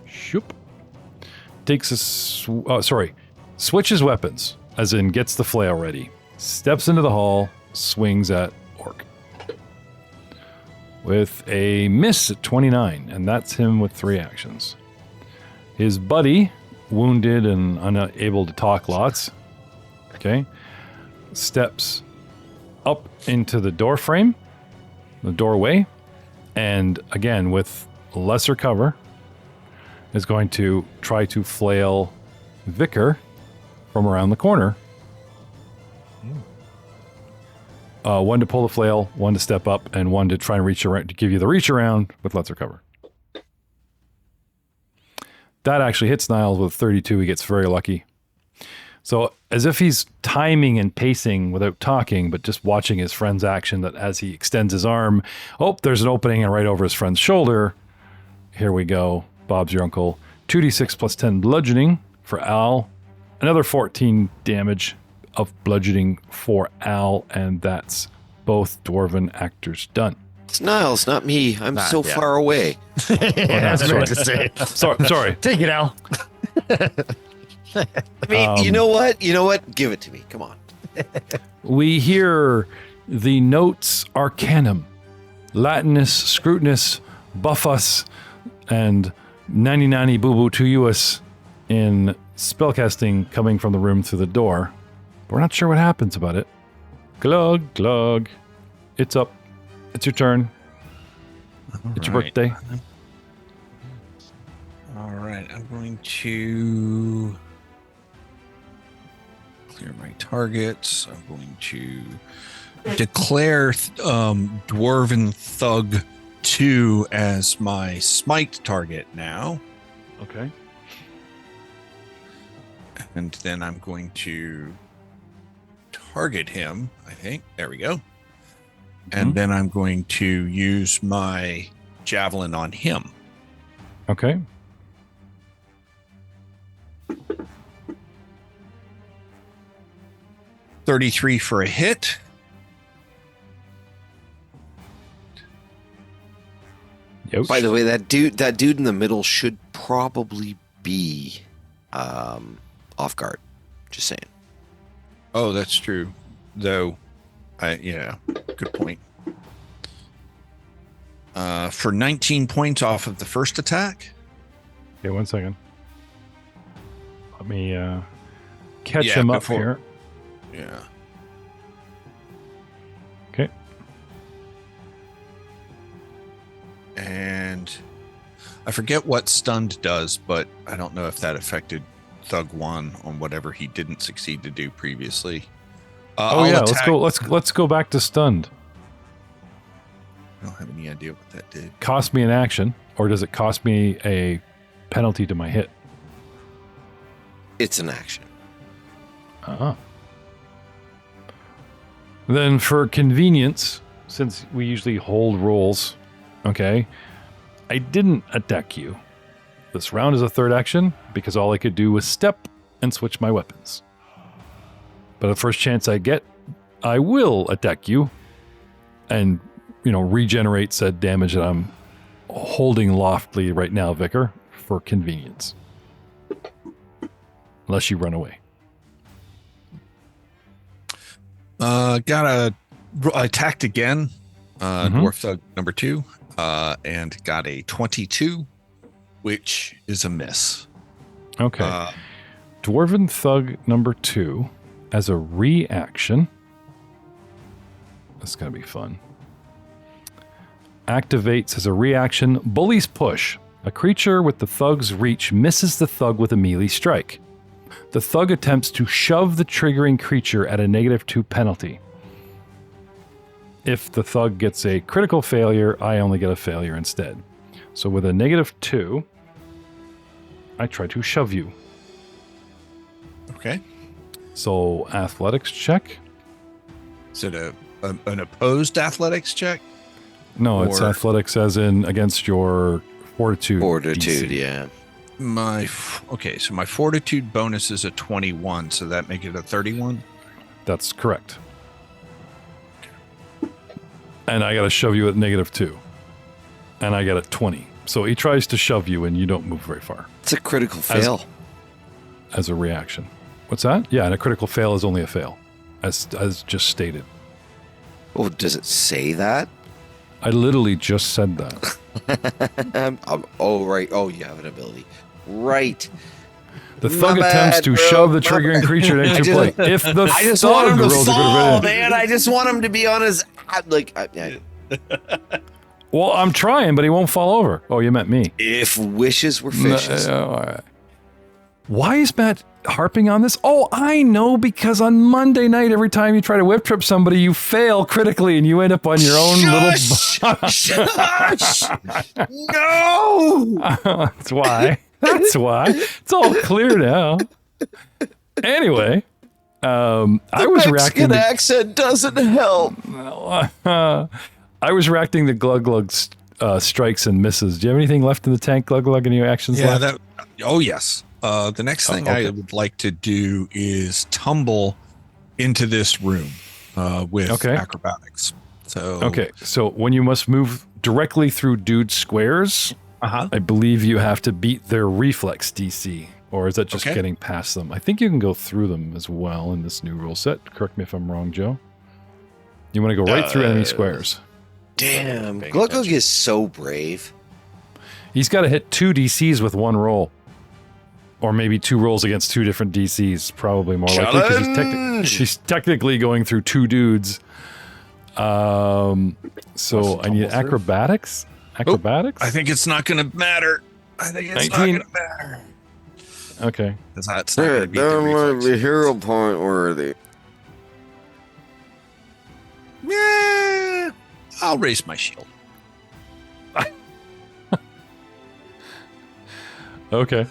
Shoop. Takes a switches weapons, as in gets the flail ready. Steps into the hall, swings at orc. With a miss at 29, and that's him with 3 actions. His buddy, wounded and unable to talk lots, okay, steps up into the door frame, the doorway, and again, with lesser cover, is going to try to flail Vicar from around the corner. 1 to pull the flail, 1 to step up, and 1 to try and reach around, to give you the reach around with lesser cover. That actually hits Niles with 32. He gets very lucky. So as if he's timing and pacing without talking, but just watching his friend's action, that as he extends his arm, oh, there's an opening and right over his friend's shoulder. Here we go. Bob's your uncle. 2d6 plus 10 bludgeoning for Alll. Another 14 damage of bludgeoning for Alll, and that's both dwarven actors done. It's Niles, not me. I'm so yeah. far away. Yeah, that's what I meant to say. Sorry. Take it, Al. I mean, you know what? Give it to me. Come on. We hear the notes arcanum, Latinus, scrutinus, buffus, and nanny nanny boo boo to us in spellcasting coming from the room through the door. We're not sure what happens about it. Glug, glug. It's up. It's your turn. It's your birthday. All right, I'm going to clear my targets. I'm going to declare Dwarven Thug 2 as my smite target now. Okay. And then I'm going to target him, I think. There we go. And then I'm going to use my javelin on him. Okay. $33 for a hit. Yosh. By the way, that dude in the middle should probably be off guard. Just saying. Oh, that's true. Though, good point. For 19 points off of the first attack. Okay, 1 second. Let me catch Yeah, him up before- here. Yeah. Okay. And I forget what stunned does, but I don't know if that affected Thug 1 on whatever he didn't succeed to do previously. I'll Let's attack- go. Let's go back to stunned. I don't have any idea what that did. Cost me an action, or does it cost me a penalty to my hit? It's an action. Uh-huh. Then for convenience, since we usually hold rolls, okay, I didn't attack you. This round is a third action because all I could do was step and switch my weapons. But the first chance I get, I will attack you and, regenerate said damage that I'm holding loftily right now, Vicar, for convenience. Unless you run away. I attacked again, Dwarf Thug number 2, and got a 22, which is a miss. Okay. Dwarven Thug number 2 as a reaction. This is going to be fun. Activates as a reaction Bully's Push. A creature with the thug's reach misses the thug with a melee strike. The thug attempts to shove the triggering creature at a -2 penalty. If the thug gets a critical failure, I only get a failure instead. So with a -2, I try to shove you. Okay. So athletics check. Is it an opposed athletics check? No, it's Or- athletics as in against your fortitude. Fortitude, DC. yeah. So my fortitude bonus is a 21, so that make it a 31. That's correct. And I got to shove you at -2. And I got a 20. So he tries to shove you and you don't move very far It's a critical fail. as a reaction. What's that? Yeah, and a critical fail is only a fail, as just stated. Oh, does it say that? I literally just said that. Right. Oh, you have an ability. Right. The thug My attempts bad, to bro. shove the My triggering bad. creature I into just- play. If the I just thug want him to rolls a good fall, advantage. man. I just want him to be on his Well, I'm trying, but he won't fall over. Oh, you meant me. if wishes were fishes. Why is Matt harping on this? Oh, I know, because on Monday night, every time you try to whip trip somebody, you fail critically and you end up on your own Shush! Shush! No! That's why. That's why. It's all clear now. Anyway, I was racking Mexican accent doesn't help. I was reacting the glug glug strikes and misses. Do you have anything left in the tank, glug glug? Any actions Yeah, left? yes. The next thing okay. I would like to do is tumble into this room with acrobatics. So Okay, so when you must move directly through dude squares, I believe you have to beat their reflex DC, Or is that just Okay. getting past them? I think you can go through them as well in this new rule set. Correct me if I'm wrong, Joe. You want to go right through enemy squares. Damn, Paying Glug attention. is so brave. He's got to hit 2 DCs with one roll. Or maybe 2 rolls against 2 different DCs. Probably more likely. 'Cause Challenge! he's technically going through 2 dudes. So I need acrobatics? Acrobatics? I think it's not going to matter. I think it's 19. not going to matter. Okay. It's not going to be the reflex. hero point worthy. Yeah, I'll raise my shield. Okay.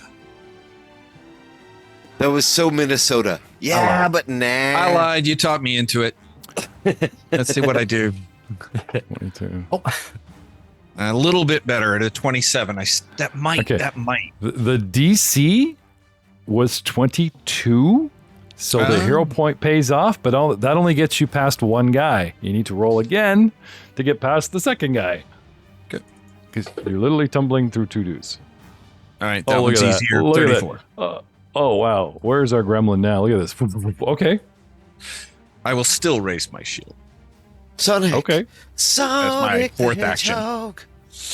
That was so Minnesota. Yeah, but nah. I lied. You taught me into it. Let's see what I do. 22. A little bit better at a 27. That might. Okay. That might. The DC was 22. So the hero point pays off, but that only gets you past one guy. You need to roll again to get past the second guy. Good. Because you're literally tumbling through 2 dudes. All right. That look one's at that. easier. Look at 34. Oh, wow. Where's our gremlin now? Look at this. Okay. I will still raise my shield. Sonic. Okay. Sonic That's my fourth the action. Hedgehog.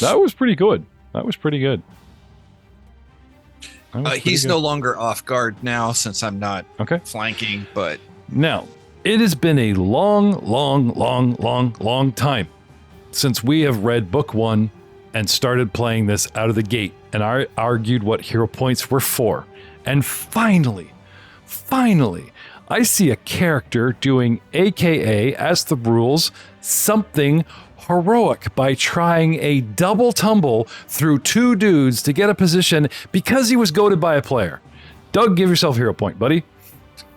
That was pretty good. That was pretty good. That was pretty He's good. no longer off guard now since I'm not Okay. flanking, but Now, it has been a long time since we have read book 1 and started playing this out of the gate, and I argued what hero points were for. And finally, I see a character doing AKA, as the rules, something heroic by trying a double tumble through 2 dudes to get a position because he was goaded by a player. Doug, give yourself a hero point, buddy.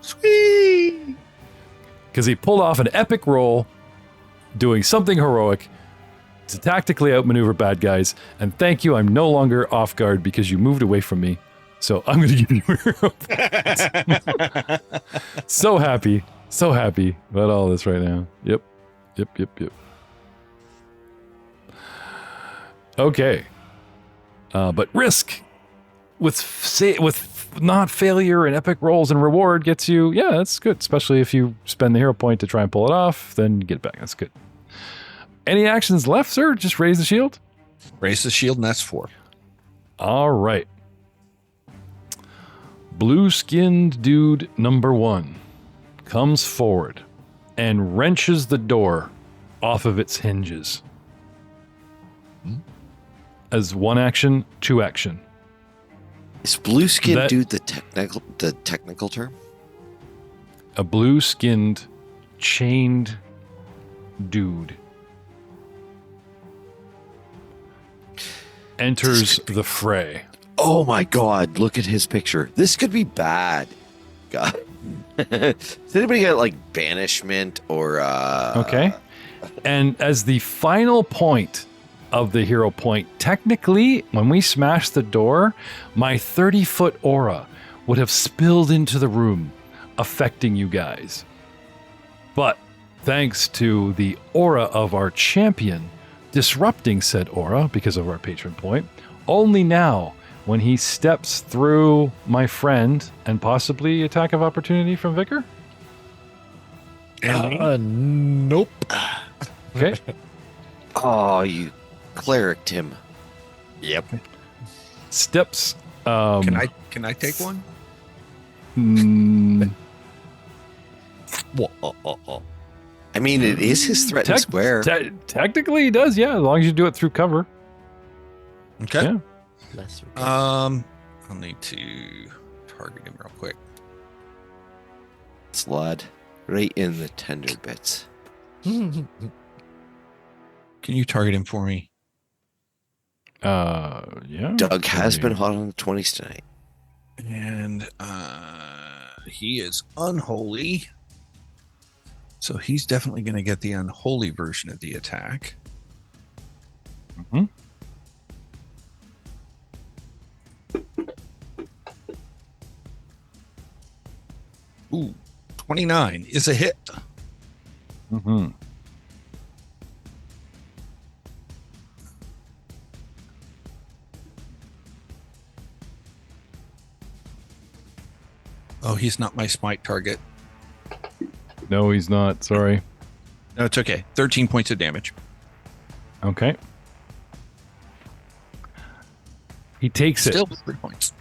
sweet. Because he pulled off an epic roll doing something heroic to tactically outmaneuver bad guys. And thank you, I'm no longer off guard because you moved away from me. So I'm going to give you a hero point. So happy about all this right now. Yep. Okay. But risk with not failure and epic rolls and reward gets you, yeah, that's good. Especially if you spend the hero point to try and pull it off, then you get it back. That's good. Any actions left, sir? Just raise the shield. Raise the shield, and that's 4. All right. Blue-skinned dude number 1 comes forward and wrenches the door off of its hinges. As 1 action, 2 action. Is blue skin That- dude the technical term? A blue-skinned, chained dude enters the fray. Oh my god, look at his picture. This could be bad. God. Does anybody get like banishment or Okay. And as the final point of the hero point, technically, when we smashed the door, my 30-foot aura would have spilled into the room, affecting you guys. But thanks to the aura of our champion disrupting said aura because of our patron point, only now, when he steps through my friend and possibly attack of opportunity from Vicar? Nope. Okay. Oh, you cleric Tim. Yep. Steps. Can I take one? mm, I mean, it is his threatened square. Technically, he does, yeah, as long as you do it through cover. Okay. Yeah. Lesser. I'll need to target him real quick. Slide right in the tender bits. Can you target him for me? Yeah. Doug has been hot on the 20s tonight. And he is unholy. So he's definitely going to get the unholy version of the attack. Mhm. Ooh, 29 is a hit. Mm-hmm. Oh, he's not my smite target. No, he's not. Sorry. No, it's okay. 13 points of damage. Okay. He takes Still it. 3 points.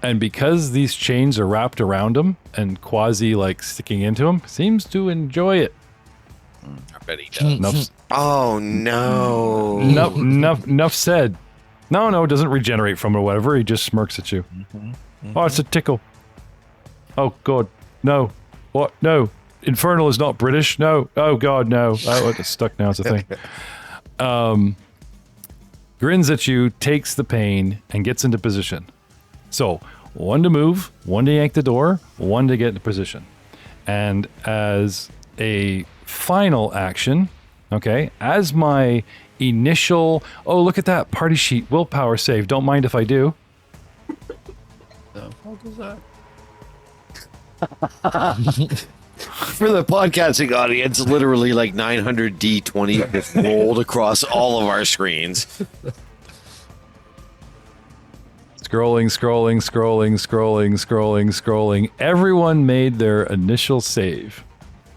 And because these chains are wrapped around him and quasi like sticking into him, seems to enjoy it. I bet he does. Enough, Oh no. enough said. No, it doesn't regenerate from it or whatever. He just smirks at you. Oh, it's a tickle. Oh, God. No. What? No. Infernal is not British. No. Oh, God, no. Oh, it's stuck now. It's a thing. Grins at you, takes the pain, and gets into position. So, one to move, one to yank the door, one to get into position. And as a final action, okay, as my initial, oh, look at that, party sheet, willpower save, don't mind if I do. The fuck is that? For the podcasting audience, literally like 900 D20 just rolled across all of our screens. Scrolling. Everyone made their initial save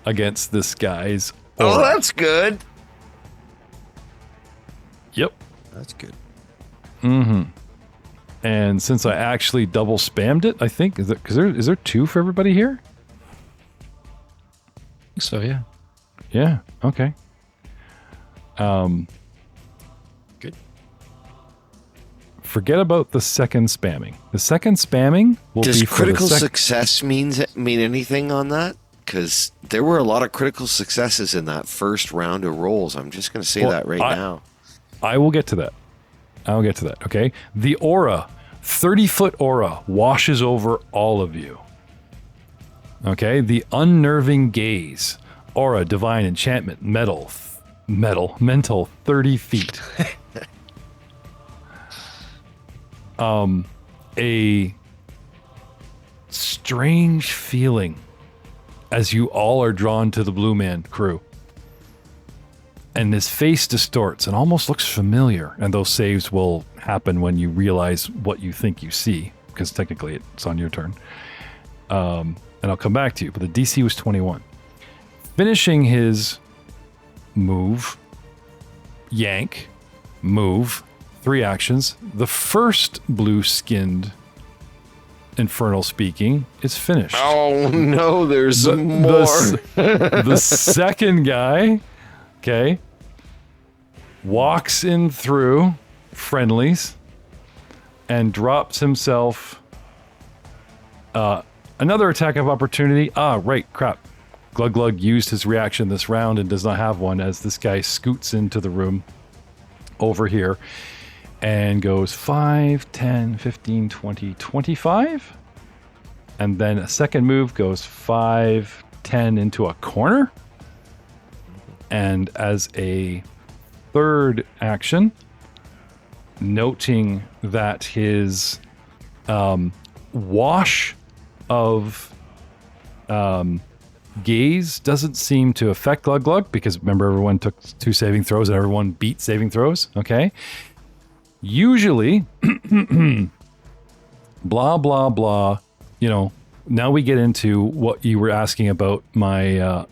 against this guy's aura. Oh, that's good. Yep. That's good. And since I actually double spammed it, I think, is there two for everybody here? So yeah. Yeah. Okay. Good. Forget about the second spamming. The second spamming will Does be for critical the success mean anything on that? Because there were a lot of critical successes in that first round of rolls. I'm just going to say that right now. I will get to that. Okay. The aura, 30-foot aura, washes over all of you. Okay. The unnerving gaze, aura, divine enchantment, mental, 30 feet. A strange feeling as you all are drawn to the Blue Man crew. And his face distorts and almost looks familiar. And those saves will happen when you realize what you think you see, because technically it's on your turn. And I'll come back to you, but the DC was 21. Finishing his move, yank, move, 3 actions. The first blue-skinned infernal speaking is finished. Oh no, there's more. The second guy, okay, walks in through friendlies and drops himself another attack of opportunity. Right, crap. Glug Glug used his reaction this round and does not have one as this guy scoots into the room over here and goes 5, 10, 15, 20, 25. And then a second move goes 5, 10 into a corner. And as a third action, noting that his wash of gaze doesn't seem to affect Glug Glug, because remember, everyone took 2 saving throws and everyone beat saving throws, okay? Usually, blah, blah, blah, now we get into what you were asking about my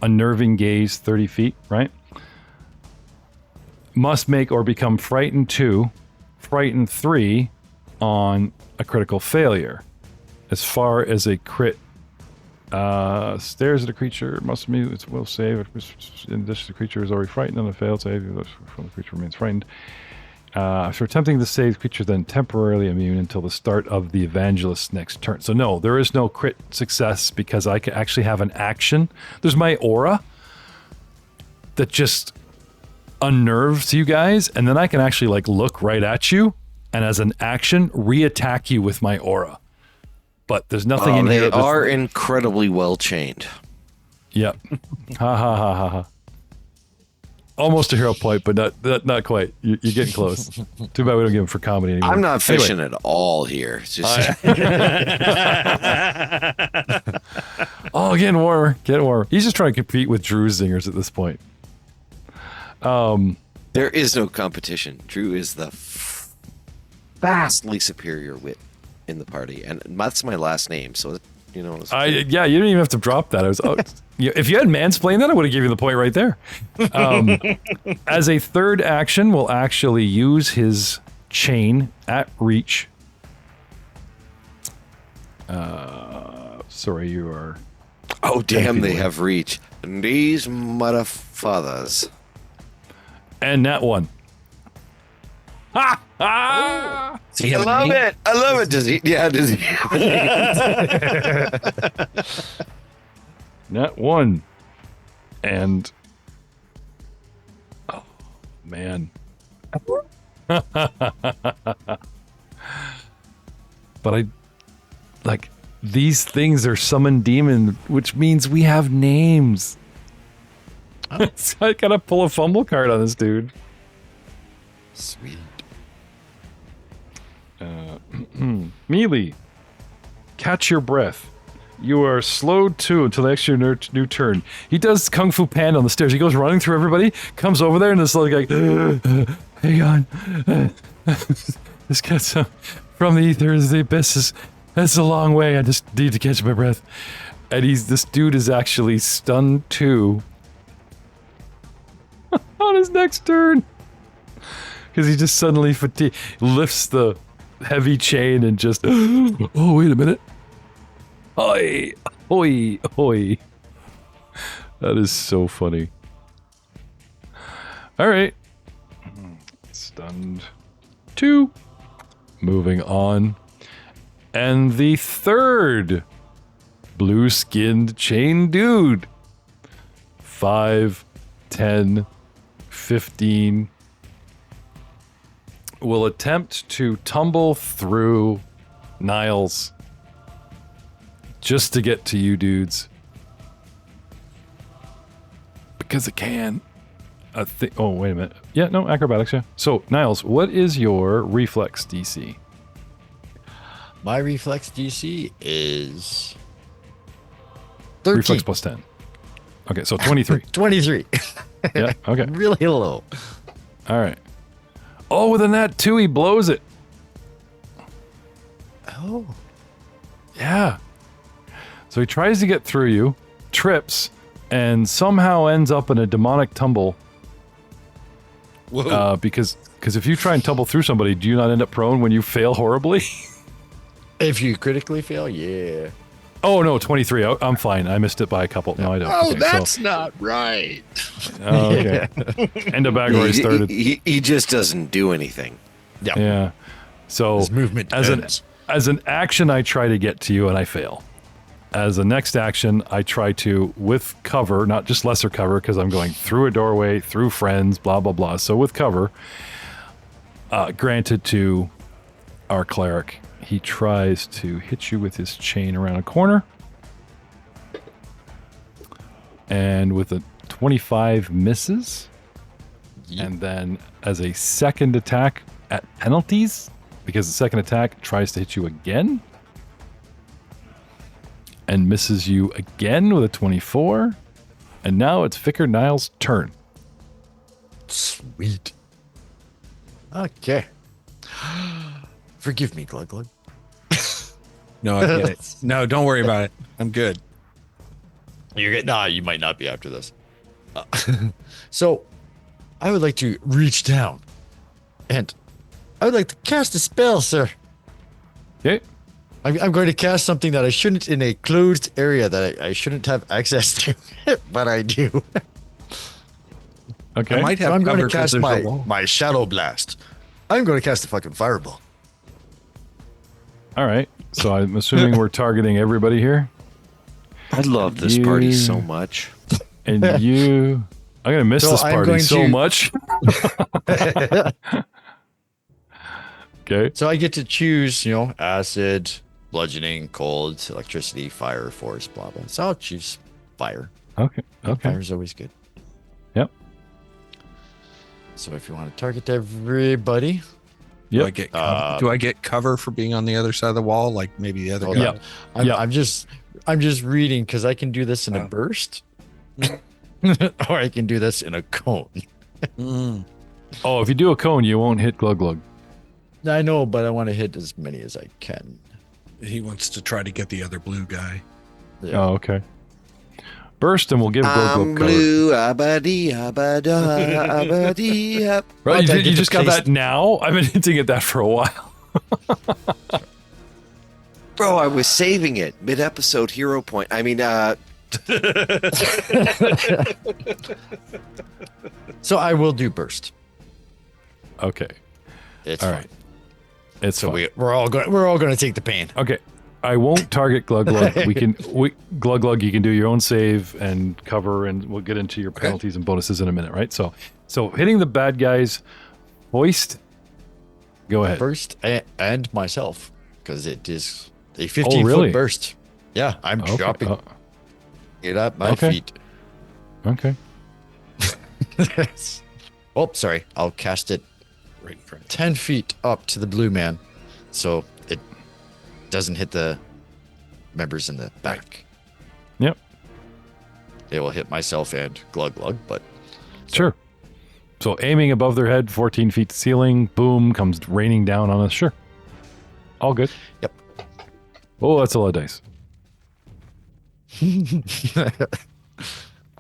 unnerving gaze 30 feet, right? Must make or become frightened 2, frightened 3 on a critical failure. As far as a crit, stares at a creature, must move, it will save. In addition, the creature is already frightened on a failed save. The creature remains frightened. For attempting to save, the creature then temporarily immune until the start of the evangelist's next turn. So no, there is no crit success because I can actually have an action. There's my aura that just unnerves you guys, and then I can actually look right at you, and as an action, re-attack you with my aura. But there's nothing in here. They are incredibly well chained. Yep. Ha ha ha ha ha. Almost a hero point, but not quite. You're getting close. Too bad we don't give him for comedy anymore. I'm not fishing at all here. It's just getting warmer. He's just trying to compete with Drew Zingers at this point. there is no competition. Drew is the vastly superior wit. in the party, and that's my last name. So you know. You didn't even have to drop that. I was, if you had mansplained that, I would have given you the point right there. As a third action, we'll actually use his chain at reach. Sorry, you are. Oh damn! They have reach. These motherfuckers. And that one. Ha! See, I love it. I love it. Does he? Yeah. Does he? Net one. And oh man. But I like these things are summon demon, which means we have names. Oh. So I gotta pull a fumble card on this dude. Sweet. Melee. Catch your breath. You are slowed too until the next your new turn. He does Kung Fu Panda on the stairs. He goes running through everybody, comes over there, and is like, hang on. This gets from the ether is the abyss. That's a long way. I just need to catch my breath. And this dude is actually stunned too on his next turn. Because he just suddenly lifts the heavy chain and just, oh, wait a minute. Oi, oi, oi. That is so funny. All right. Stunned 2. Moving on. And the third blue-skinned chain dude. 5, 10, 15. Will attempt to tumble through Niles just to get to you dudes. Because it can. Oh, wait a minute. Yeah, no, acrobatics, yeah. So, Niles, what is your reflex DC? My reflex DC is 13. Reflex plus 10. Okay, so 23. 23. Yeah, okay. Really low. All right. Oh, with a nat 2, he blows it. Oh. Yeah. So he tries to get through you, trips, and somehow ends up in a demonic tumble. Whoa. Because if you try and tumble through somebody, do you not end up prone when you fail horribly? If you critically fail, yeah. Oh, no, 23. I'm fine. I missed it by a couple. No, I don't. Oh, Okay, that's not right. okay. End up back where I started. He just doesn't do anything. Yeah. Yeah. So His movement as depends. as an action, I try to get to you and I fail. As a next action, I try to, with cover, not just lesser cover, because I'm going through a doorway, through friends, blah, blah, blah. So with cover, granted to our cleric, he tries to hit you with his chain around a corner. And with a 25 misses. Yep. And then as a second attack at penalties, because the second attack tries to hit you again. And misses you again with a 24. And now it's Vicar Niles' turn. Sweet. Okay. Forgive me, Glug Glug. No, I get it. No, don't worry about it. I'm good. Nah, you might not be after this. So, I would like to reach down. And I would like to cast a spell, sir. Okay. I'm going to cast something that I shouldn't in a closed area that I shouldn't have access to, but I do. Okay. I might So have I'm going cover to 'cause cast there's a wall. my Shadow Blast. I'm going to cast a fucking fireball. All right. So I'm assuming we're targeting everybody here. I love this party so much. And you... I'm going to miss So this I'm party going so to- much. Okay. So I get to choose, acid, bludgeoning, cold, electricity, fire, force, blah, blah. So I'll choose fire. Okay. Okay. Fire's always good. Yep. So if you want to target everybody, Do I Yep. get cover? Do I get cover for being on the other side of the wall, like maybe the other hold guy? on. I'm, Yeah. I'm just reading because I can do this in a Oh. burst, or I can do this in a cone. Mm. Oh, if you do a cone, you won't hit Glug Glug. I know, but I want to hit as many as I can. He wants to try to get the other blue guy. Yeah. Oh, okay. Burst, and we'll give Glug I'm Glug cover. blue, abadi, abada, abadi, ab- Right, But I you get just to got place- that now? I've been hinting at that for a while. Bro, I was saving it. Mid-episode hero point. I mean, So I will do burst. Okay. It's All fine. right. It's So fine. we're all going to take the pain. Okay. I won't target Glug Glug. Glug Glug, you can do your own save and cover, and we'll get into your penalties and bonuses in a minute, right? So hitting the bad guys, hoist. Go ahead. Burst and myself, because it is a 15-foot really? burst. Yeah, I'm Okay. dropping it at my okay. feet. Okay. Oh, sorry. I'll cast it Right in front. 10 feet up to the blue man, so it doesn't hit the members in the back. Yep. It will hit myself and Glug Glug, but Sure. So aiming above their head, 14 feet to ceiling, boom, comes raining down on us. Sure. All good. Yep. Oh, that's a lot of dice. I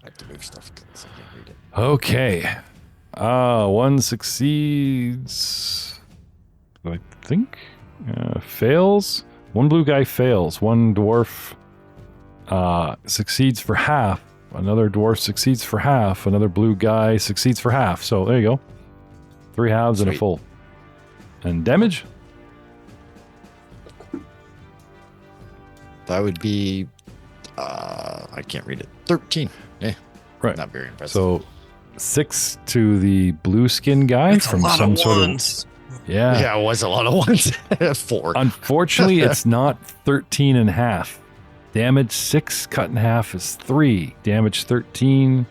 have to move stuff because I can't read it. Okay. One succeeds. I think. Fails. One blue guy fails. One dwarf succeeds for half. Another dwarf succeeds for half. Another blue guy succeeds for half. So there you go. 3 halves and a Sweet. full. And damage? That would be, I can't read it. 13. Right. Not very impressive. So 6 to the blue skin guy from some sort of. Yeah. yeah, it was a lot of ones. 4. Unfortunately, it's not 13 and a half. Damage 6 cut in half is 3. Damage 13.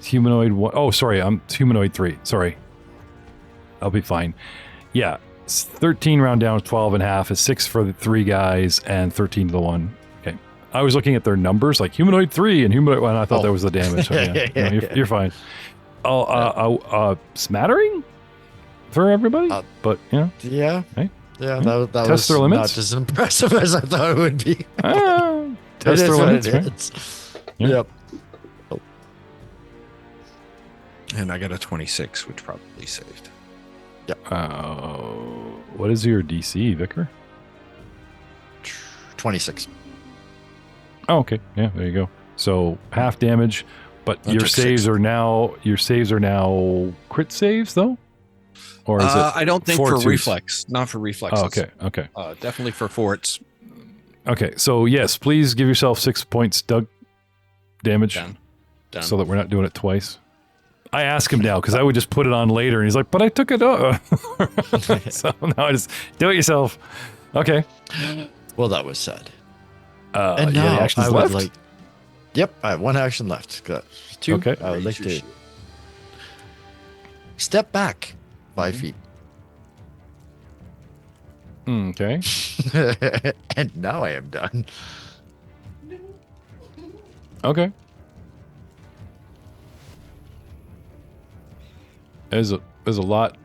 Humanoid 1. Oh, sorry. I'm humanoid 3. Sorry. I'll be fine. Yeah. 13 round down, 12 and a half is 6 for the 3 guys and 13 to the 1. Okay. I was looking at their numbers like humanoid 3 and humanoid 1. I thought that was the damage. So, yeah. No, you're fine. Smattering for everybody? But, you know. Yeah. Hey. Yeah, that Test was their limits? not as impressive as I thought it would be. Test It their is what limits, it right? is. Yeah. Yep. And I got a 26, which probably saved. What is your DC, Vicar? 26. Oh, okay. Yeah, there you go. So half damage, but I your took saves 6. are now crit saves though, or is it? I don't think for fortitudes? reflex, not for reflexes. Oh, okay. Definitely for forts. Okay. So yes, please give yourself 6 points, Doug, damage, Done. so that we're not doing it twice. I ask him now because I would just put it on later, and he's like, "But I took it up." So now I just do it yourself. Okay. Well, that was sad. And And yeah, now the actions I would left. like. Yep, I have 1 action left. Got 2. Okay. I would like Raise your to step back 5 feet. Okay. And now I am done. Okay. There's a lot.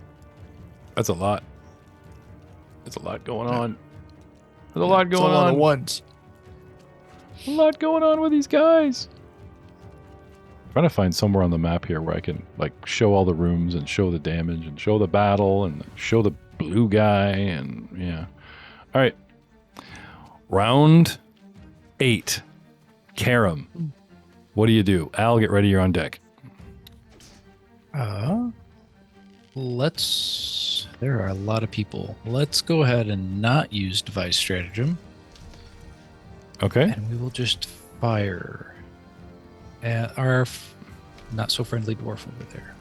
That's a lot. There's a lot going on. There's a lot It's a going lot of on. ones. A lot going on with these guys. Trying to find somewhere on the map here where I can like show all the rooms and show the damage and show the battle and show the blue guy and yeah. All right. Round 8. Karam. What do you do? Al, get ready. You're on deck. There are a lot of people. Let's go ahead and not use device stratagem, Okay. and we will just fire at our not so friendly dwarf over there.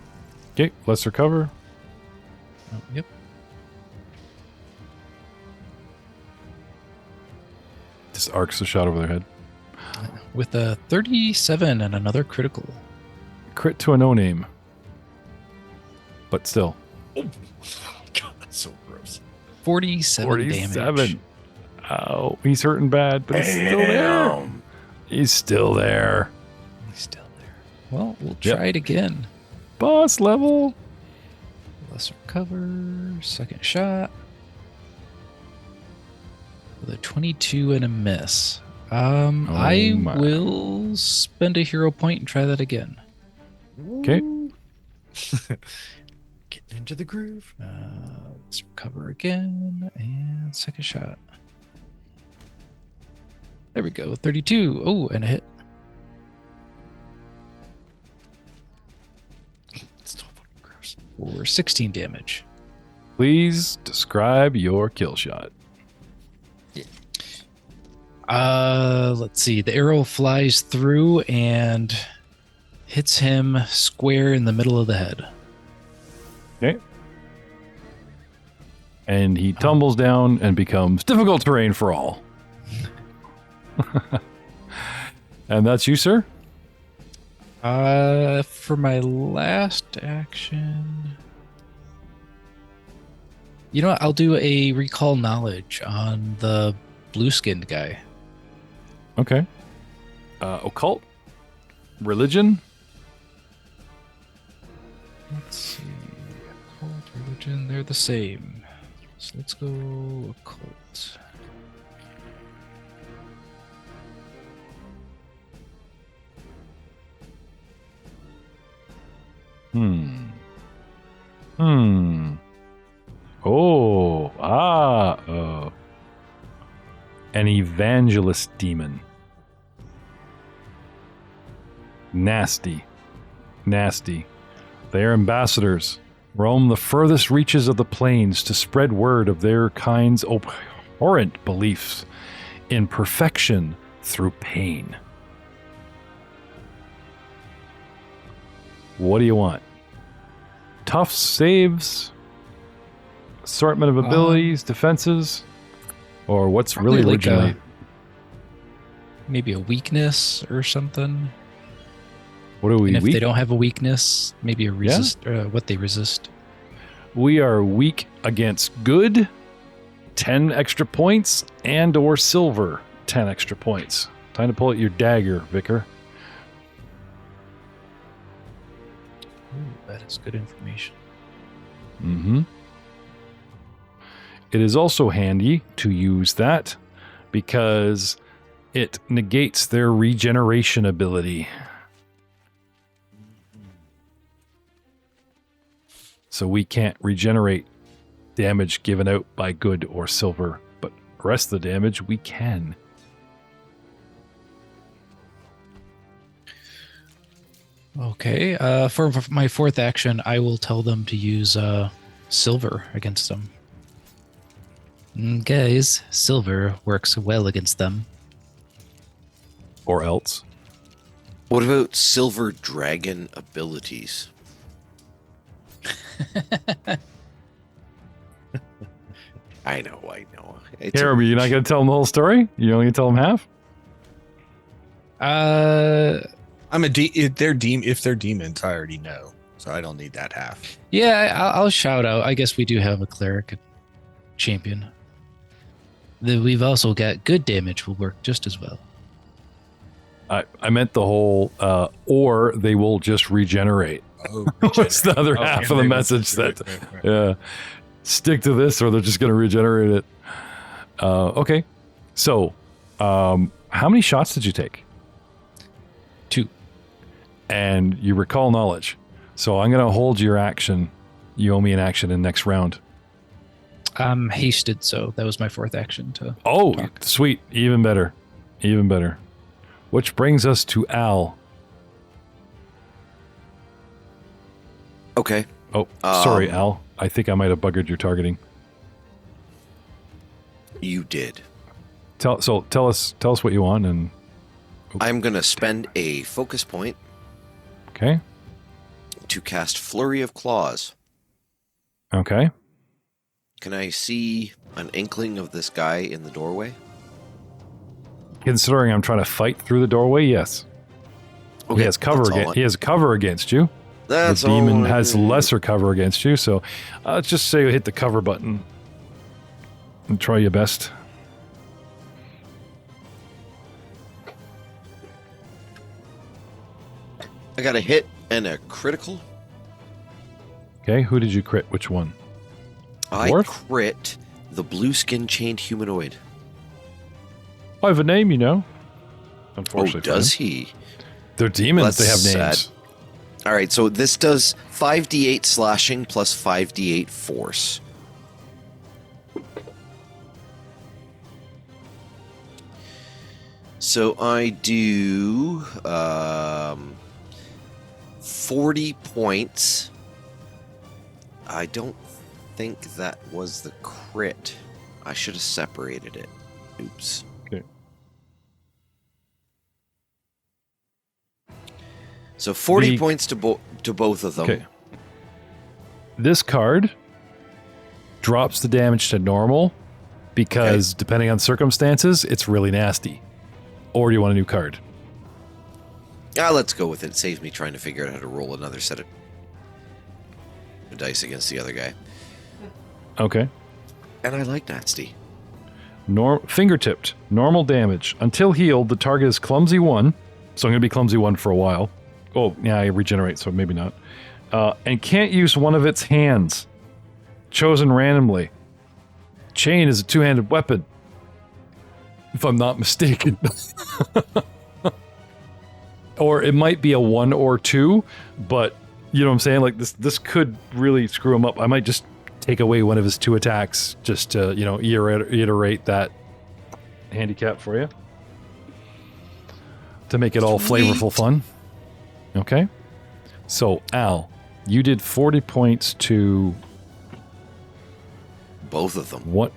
Okay. Let's recover. Oh, yep. Just arcs a shot over their head. With a 37 and another critical. Crit to a no name. But still. God, that's so gross. 47 damage. Oh, he's hurting bad, but he's still there. He's still there. He's still there. Well, we'll Yep. try it again. Boss level. Lesser cover. Second shot. With a 22 and a miss. my. Will spend a hero point and try that again. Okay. Getting into the groove. Let's recover again and second shot. There we go. 32. Oh, and a hit. Still fucking gross. For 16 damage. Please describe your kill shot. Let's see. The arrow flies through and hits him square in the middle of the head. Okay. And he tumbles down and becomes difficult terrain for all. And that's you, sir? For my last action, you know what? I'll do a recall knowledge on the blue-skinned guy. Okay. Occult? Religion? Let's see. Occult, religion, they're the same. So let's go occult. An evangelist demon. Nasty. Nasty. They are ambassadors. Roam the furthest reaches of the plains to spread word of their kind's abhorrent beliefs in perfection through pain. What do you want? Tough saves? Assortment of abilities, defenses? Or what's Probably really like originally? maybe a weakness or something. What are we And if weak? they don't have a weakness, maybe a resist, what they resist. We are weak against good, 10 extra points, and or silver, 10 extra points. Time to pull out your dagger, Vicar. Ooh, that is good information. Mm-hmm. It is also handy to use that because it negates their regeneration ability. So we can't regenerate damage given out by good or silver, but the rest of the damage we can. Okay. For my fourth action, I will tell them to use silver against them. Guys, silver works well against them. Or else. What about silver dragon abilities? I know. It's Here, you're not going to tell them the whole story? You're only going to tell them half? I'm if they're demons, I already know, so I don't need that half. Yeah, I'll shout out. I guess we do have a cleric champion. We've also got good damage will work just as well. I meant the whole, or they will just regenerate. Oh, What's the other half of the message that, yeah, stick to this or they're just going to regenerate it. Okay. So, how many shots did you take? 2. And you recall knowledge. So I'm going to hold your action. You owe me an action in next round. I'm hasted, so that was my fourth action to Oh, talk. sweet. Even better. Even better. Which brings us to Alll. okay. Oh, sorry, Alll. I think I might have buggered your targeting. You did. Tell us what you want and I'm gonna spend a focus point okay. to cast Flurry of Claws. Okay. Can I see an inkling of this guy in the doorway? Considering I'm trying to fight through the doorway, yes. Okay, He has cover that's all against. He has cover against you. That's The demon all I has need. lesser cover against you, so let's just say you hit the cover button and try your best. I got a hit and a critical. Okay, who did you crit? Which one? I Dwarf? crit the blue skin chained humanoid. I have a name, you know. Oh, Unfortunately, does he? They're demons. That's they have names. sad. All right, so this does 5d8 slashing plus 5d8 force. So I do 40 points. I don't think that was the crit. I should have separated it. Oops. Okay. So 40 points to both of them. Okay. This card drops the damage to normal because depending on circumstances, it's really nasty. Or do you want a new card? Let's go with it. It saves me trying to figure out how to roll another set of dice against the other guy. Okay. And I like nasty. Fingertipped. Normal damage. Until healed, the target is clumsy 1. So I'm going to be clumsy 1 for a while. Oh, yeah, I regenerate, so maybe not. And can't use one of its hands. Chosen randomly. Chain is a two-handed weapon. If I'm not mistaken. Or it might be a 1 or 2, but you know what I'm saying? Like this could really screw him up. I might just take away one of his 2 attacks just to, you know, iterate that handicap for you. To make it all flavorful fun. Okay. So, Al, you did 40 points to Both of them. what?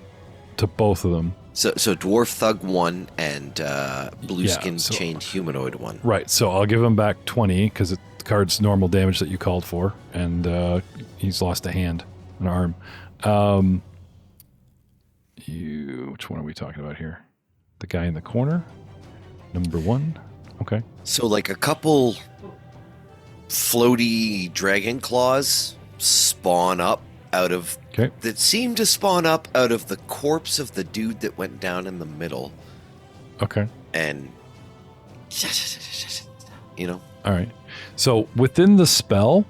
To both of them. So Dwarf Thug 1 and Blue Skin Yeah, so- Chained Humanoid 1. Right. So I'll give him back 20 because the card's normal damage that you called for, and he's lost a hand, an arm. Which one are we talking about here? The guy in the corner, number 1. Okay. So like a couple floaty dragon claws spawn up out of Okay. that seem to spawn up out of the corpse of the dude that went down in the middle, Okay. and you know, All right. So within the spell,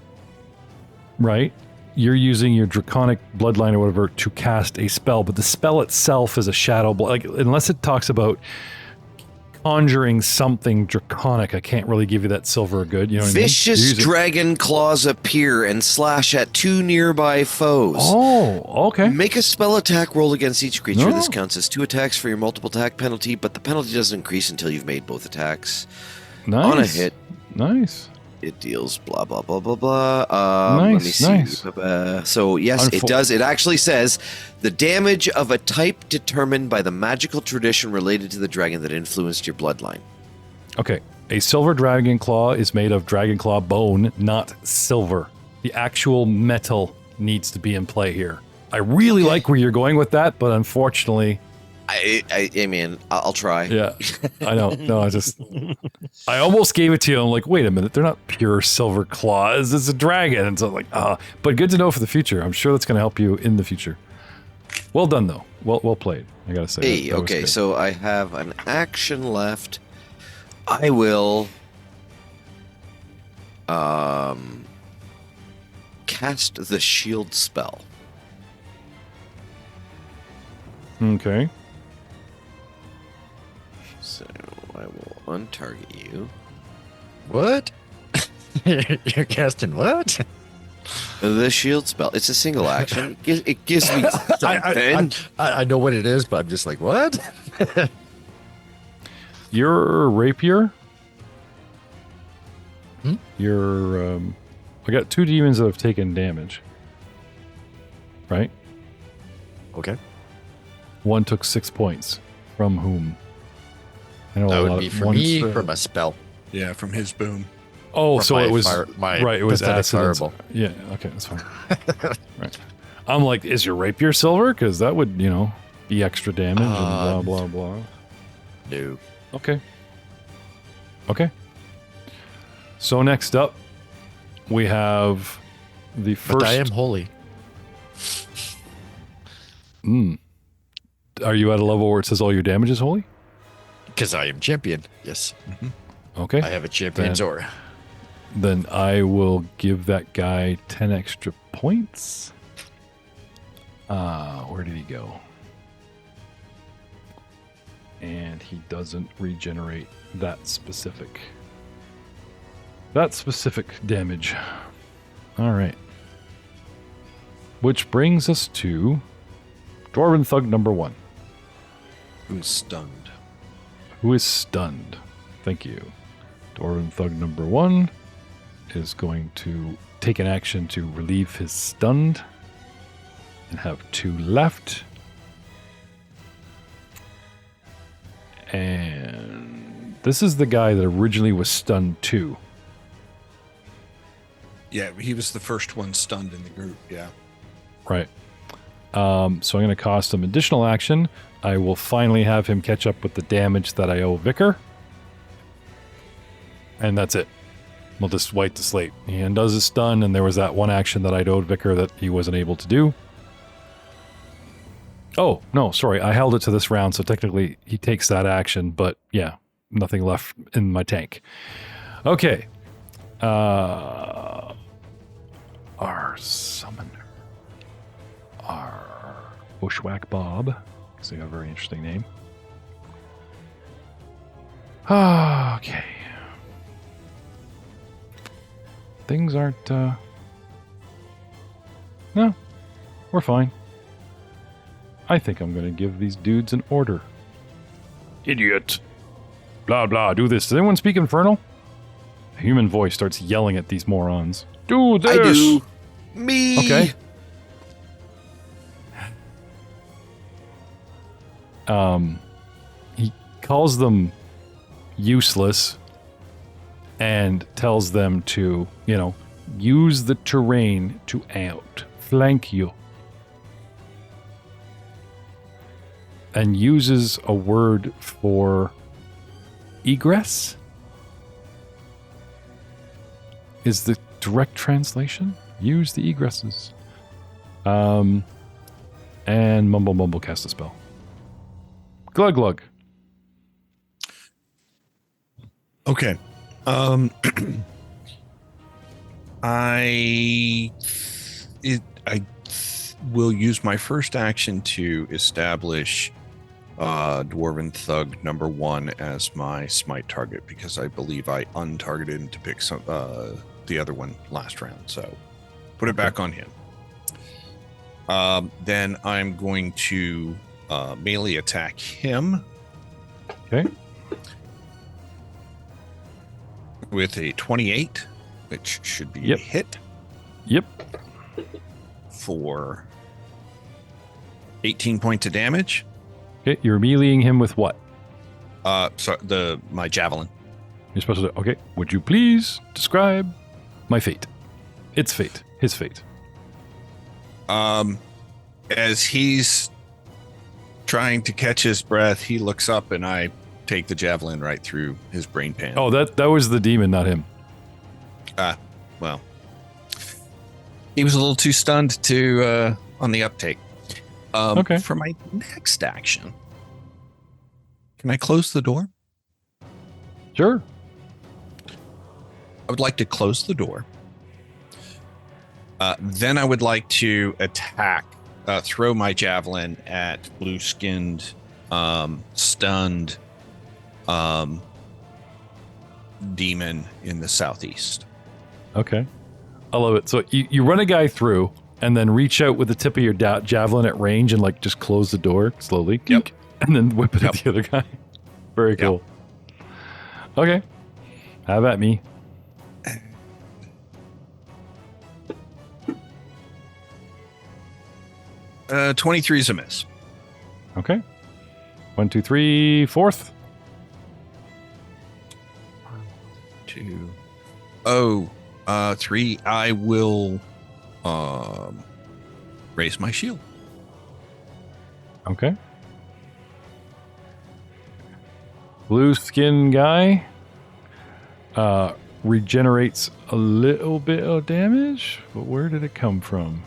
right, you're using your draconic bloodline or whatever to cast a spell, but the spell itself is a shadow like unless it talks about conjuring something draconic, I can't really give you that silver good. You know what vicious I mean? You're using- dragon claws appear and slash at 2 nearby foes. Oh, okay. Make a spell attack roll against each creature. No. This counts as 2 attacks for your multiple attack penalty, but the penalty doesn't increase until you've made both attacks. Nice. On a hit, Nice. it deals blah blah blah blah blah. Let me Nice, see. nice. So yes, it Unfo- does. It actually says the damage of a type determined by the magical tradition related to the dragon that influenced your bloodline. Okay. A silver dragon claw is made of dragon claw bone, not silver. The actual metal needs to be in play here. I really like where you're going with that, but unfortunately, I mean, I'll try. yeah, I know. No, I almost gave it to you. I'm like, wait a minute, they're not pure silver claws. It's a dragon. And so I'm like, but good to know for the future. I'm sure that's going to help you in the future. Well done, though. Well played. I got to say. Hey, that was okay, good. so I have an action left. I will cast the shield spell. Okay. So I will untarget you. What? You're casting what? The shield spell. It's a single action. It gives me something. I know what it is, but I'm just like, what? Your rapier. Your I got 2 demons that have taken damage. Right? Okay. One took 6 points. From whom? I know That a would lot be of- for one's, me uh, from a spell. Yeah, from his boom. Oh, Or so my it was my right. It was pathetic acid. and- fireball. Yeah. Okay, that's fine. Right. I'm like, is your rapier silver? Because that would, be extra damage and blah blah blah. No. Okay. Okay. So next up, we have the first. But I am holy. Are you at a level where it says all your damage is holy? Because I am champion. Yes. Okay. I have a champion's aura. Then I will give that guy 10 extra points. Where did he go? and he doesn't regenerate that specific damage. All right. Which brings us to Dwarven Thug number 1. Who's stunned? Who is stunned? Thank you. Dwarven Thug number 1 is going to take an action to relieve his stunned and have 2 left. And this is the guy that originally was stunned 2. Yeah, he was the first one stunned in the group. Yeah. Right. So I'm going to cost him additional action. I will finally have him catch up with the damage that I owe Vicar. And that's it. We'll just wipe the slate. He undoes his stun, and there was that one action that I'd owed Vicar that he wasn't able to do. Oh, no, sorry. I held it to this round, so technically he takes that action, but yeah, nothing left in my tank. Okay. Our summoner. Our Bushwhack Bob. He's got a very interesting name. Okay. Things aren't, no, we're fine. I think I'm going to give these dudes an order. Idiot. Blah, blah, do this. Does anyone speak Infernal? A human voice starts yelling at these morons. Do this! I do. Me! Okay. He calls them useless and tells them to, use the terrain to outflank you. And uses a word for egress? Is the direct translation? Use the egresses. And Mumble cast a spell. Glug glug. Okay. I will use my first action to establish Dwarven Thug number 1 as my smite target, because I believe I untargeted him to pick the other one last round. So put it back on him. Then I'm going to melee attack him. Okay. With a 28, which should be a hit. Yep. For 18 points of damage. Okay, you're meleeing him with what? My javelin. You're supposed to. Okay, would you please describe my fate? Its fate. His fate. As he's trying to catch his breath, he looks up and I take the javelin right through his brain pan. Oh, that was the demon, not him. Well, he was a little too stunned to on the uptake. Okay. For my next action, can I close the door? Sure. I would like to close the door. Then I would like to attack, throw my javelin at blue-skinned, stunned demon in the southeast. Okay. I love it. So you run a guy through and then reach out with the tip of your javelin at range and just close the door slowly. Yep. And then whip it at the other guy. Very cool. Yep. Okay. Have at me. Uh, 23 is a miss. Okay. 1, 2, 3, fourth. 2. 3. I will raise my shield. Okay. Blue skin guy regenerates a little bit of damage, but where did it come from?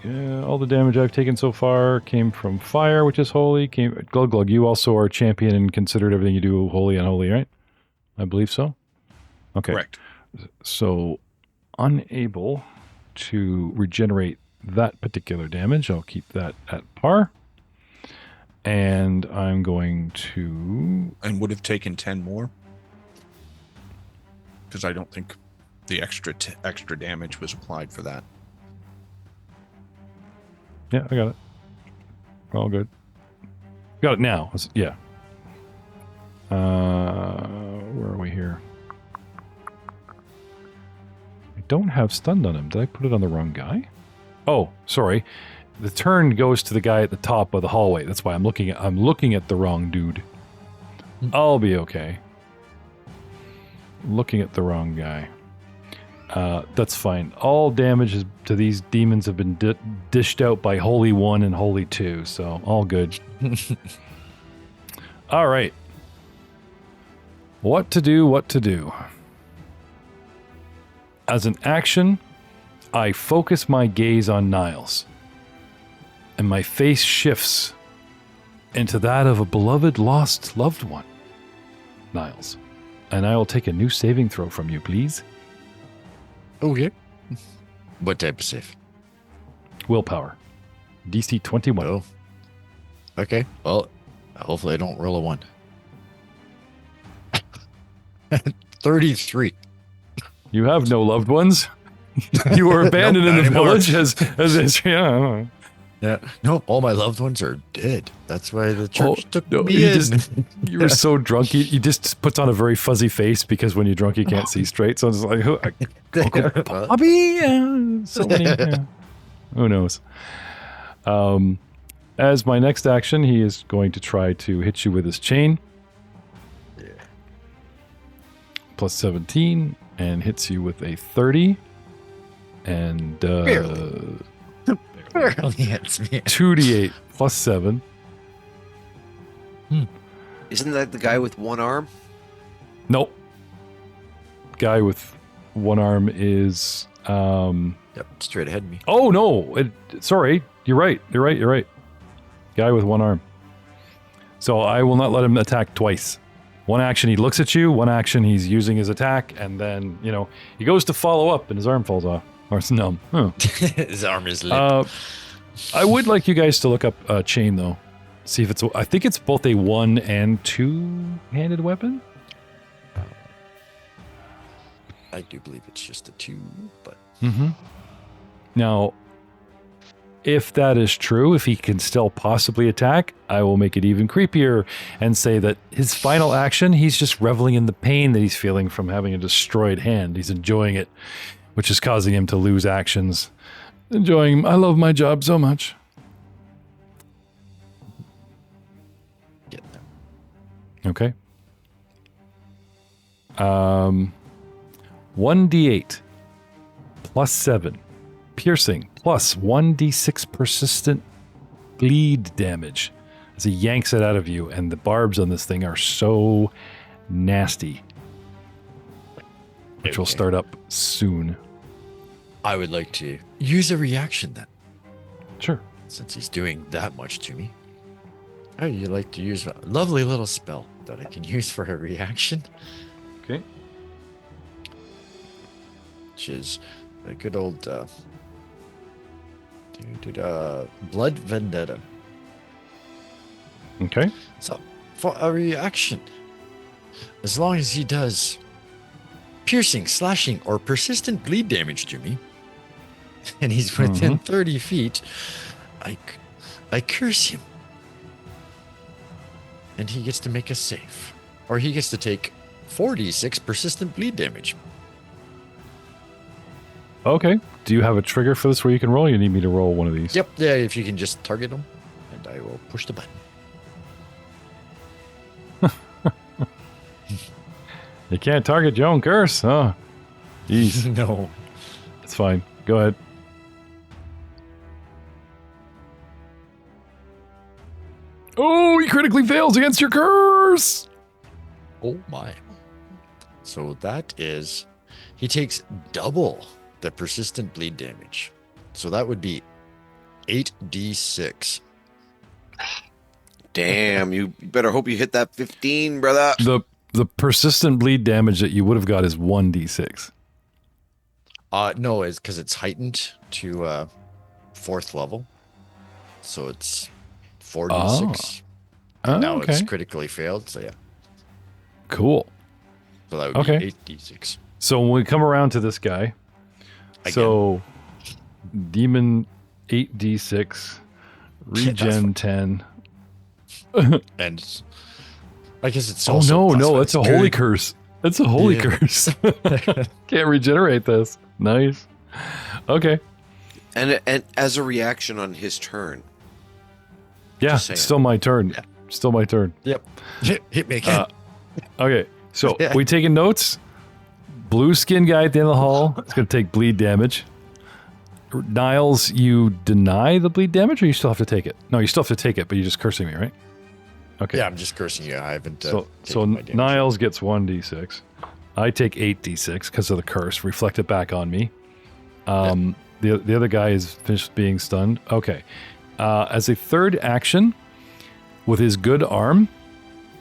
All the damage I've taken so far came from fire, which is holy. Glug glug, you also are champion and considered everything you do holy and unholy, right? I believe so. Okay. Correct. So, unable to regenerate that particular damage. I'll keep that at par. And I'm going to... And would have taken 10 more. Because I don't think the extra damage was applied for that. Yeah, I got it. All good. Got it now. Yeah. Where are we here? I don't have stunned on him. Did I put it on the wrong guy? Oh, sorry. The turn goes to the guy at the top of the hallway. That's why I'm looking at the wrong dude. I'll be okay. Looking at the wrong guy. That's fine. All damage to these demons have been dished out by Holy 1 and Holy 2, so all good. All right. What to do? As an action, I focus my gaze on Niles, and my face shifts into that of a beloved lost loved one, Niles. And I will take a new saving throw from you, please. Okay. What type of save? Willpower. DC 21. Oh. Okay. Well, hopefully I don't roll a 1. 33. You have no loved ones. You were abandoned Nope, in the not anymore. village yeah. Yeah. No, all my loved ones are dead. That's why the church took no, me you in. You were so drunk. He just puts on a very fuzzy face because when you're drunk, you can't see straight. So it's like, Uncle Bobby? So many. Yeah. Who knows? As my next action, he is going to try to hit you with his chain. Yeah. Plus 17 and hits you with a 30. And Barely. Barely hits me. 2d8 plus 7. Isn't that the guy with one arm? Nope. Guy with one arm is... Yep, straight ahead of me. Oh, no. Sorry. You're right. Guy with one arm. So I will not let him attack twice. One action he looks at you, one action he's using his attack, and then, he goes to follow up and his arm falls off. Or it's numb. Huh. His arm is limp. I would like you guys to look up chain, though. See if I think it's both a 1 and 2-handed weapon. I do believe it's just a 2, but... Mm-hmm. Now, if that is true, if he can still possibly attack, I will make it even creepier and say that his final action, he's just reveling in the pain that he's feeling from having a destroyed hand. He's enjoying it, which is causing him to lose actions. I love my job so much. Get them. Okay. 1d8 plus 7 piercing plus 1d6 persistent bleed damage as he yanks it out of you, and the barbs on this thing are so nasty, which will start up soon. I would like to use a reaction then, Sure. since he's doing that much to me. Oh, you like to use a lovely little spell that I can use for a reaction, Okay. which is a good old Blood Vendetta. Okay. So, for a reaction, as long as he does piercing, slashing, or persistent bleed damage to me, and he's within 30 feet, I curse him. And he gets to make a save. Or he gets to take 4d6 persistent bleed damage. Okay. Do you have a trigger for this where you can roll? You need me to roll one of these? Yep, yeah, if you can just target him, and I will push the button. You can't target your own curse. Oh, jeez. No. It's fine. Go ahead. Oh, he critically fails against your curse. Oh my. So that is, he takes double the persistent bleed damage. So that would be 8d6. Damn, you better hope you hit that 15, brother. The persistent bleed damage that you would have got is 1d6. No, it's because it's heightened to 4th level. So it's 4d6. And now okay. it's critically failed. So yeah. Cool. So that would Okay. be 8d6. So when we come around to this guy, Again. so demon 8d6, regen 10. And I guess it's Oh also no, that's a holy spirit. curse. That's a holy Yeah. curse. Can't regenerate this. Nice. Okay. And as a reaction on his turn, Yeah, Just saying. still my turn. Yeah. Still my turn. Yep. Hit me again. Okay, so Yeah. we taking notes. Blue skin guy at the end of the hall. It's going to take bleed damage. Niles, you deny the bleed damage, or you still have to take it? No, you still have to take it, but you're just cursing me, right? Okay. Yeah, I'm just cursing you. I haven't. So taken my damage. Niles gets 1d6. I take 8d6 because of the curse. Reflect it back on me. The other guy is finished being stunned. Okay. As a third action, with his good arm,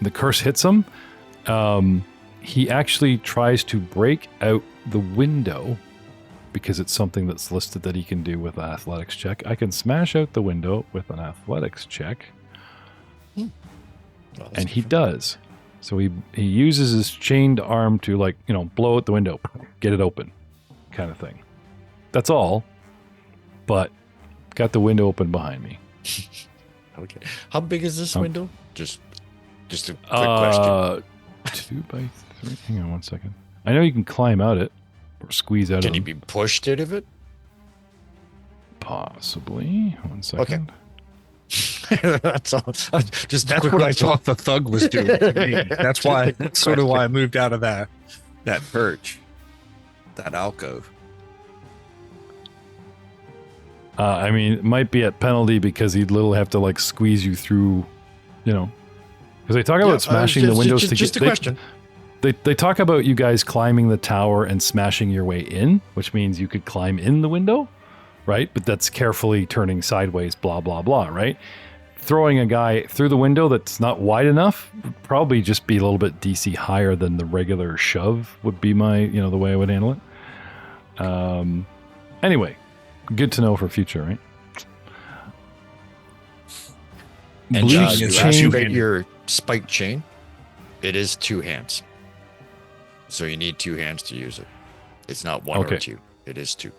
the curse hits him. He actually tries to break out the window because it's something that's listed that he can do with an athletics check. I can smash out the window with an athletics check, Well, that's and he does. So he uses his chained arm to, like, blow out the window, get it open, kind of thing. That's all, but got the window open behind me. okay. How big is this window? Just a quick question. 2 by 3. Hang on 1 second. I know you can climb out it or squeeze out Can of he it. be pushed out of it? Possibly. 1 second. That's all. Just That's what I thought the thug was doing to me. That's why. That's sort of why I moved out of that perch, that alcove. I mean, it might be at penalty because he'd literally have to, like, squeeze you through, because they talk about smashing the windows to just get. a question. They talk about you guys climbing the tower and smashing your way in, which means you could climb in the window, right? But that's carefully turning sideways, blah, blah, blah, right? Throwing a guy through the window that's not wide enough would probably just be a little bit DC higher than the regular shove would be my, the way I would handle it. Anyway, good to know for future, right? And Blue cheese You is chain- activate your spike chain. It is 2 hands. So you need 2 hands to use it. It's not 1 Okay. or 2. It is 2.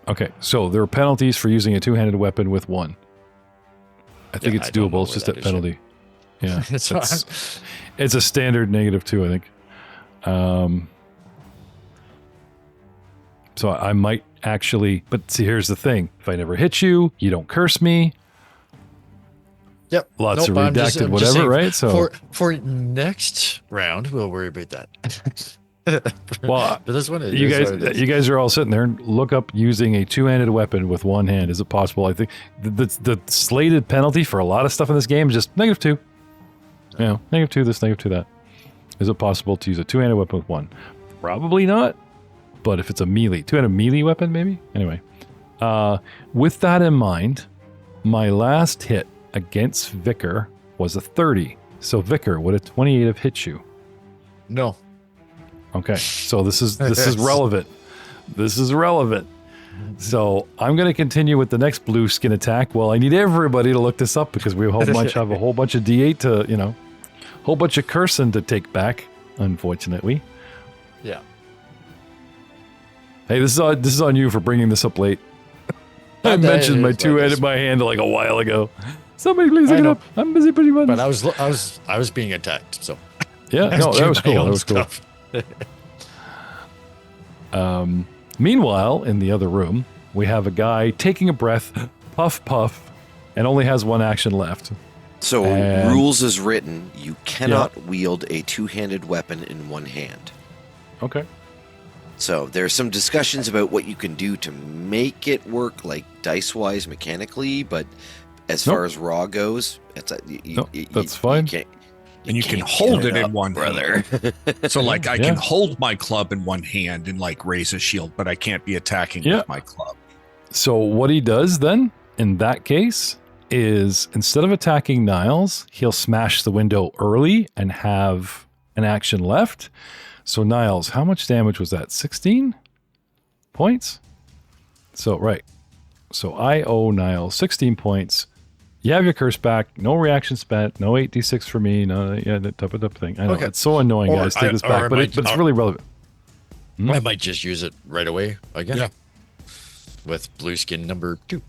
Okay, so there are penalties for using a two-handed weapon with 1. I think Yeah, it's I don't know doable. It's where just that a is penalty. Yeah, It's it's a standard -2, I think. So I might actually, but see, here's the thing: if I never hit you, you don't curse me. Yep. Lots of but I'm redacted I'm whatever, saying, right? So for next round, we'll worry about that. Well, but this one, you guys are all sitting there and look up using a two-handed weapon with 1 hand. Is it possible? I think the slated penalty for a lot of stuff in this game is just -2. -2 this, -2 that. Is it possible to use a two-handed weapon with 1? Probably not. But if it's a melee, two-handed melee weapon, maybe? Anyway. With that in mind, my last hit against Vicar was a 30. So Vicar, would a 28 have hit you? No. Okay, so this is relevant. This is relevant. So I'm going to continue with the next blue skin attack. Well, I need everybody to look this up because we have a whole bunch of D8 to, whole bunch of cursing to take back, unfortunately. Yeah. Hey, this is on you for bringing this up late. I That mentioned my is two-handed my hand like a while ago. Somebody please I look it know. up. I'm busy putting buttons. But I was being attacked. So Yeah, no, that was cool. That was cool. Meanwhile, in the other room, we have a guy taking a breath, puff, puff, and only has 1 action left. So And- rules as written, you cannot wield a two-handed weapon in 1 hand. Okay. So there's some discussions about what you can do to make it work, like dice-wise, mechanically. But as far as raw goes, it's that's fine. And you can can't hold get it in up, one brother. So, like, I Yeah. can hold my club in one hand and, like, raise a shield, but I can't be attacking Yeah. with my club. So what he does then, in that case, is instead of attacking Niles, he'll smash the window early and have an action left. So Niles, how much damage was that? 16 points? So, right. So I owe Niles 16 points You have your curse back. No reaction spent. No 8d6 for me. No, yeah, that type of thing. I know it's so annoying, guys. Take this back, but it's really relevant. I might just use it right away again. Yeah. With blue skin number 2.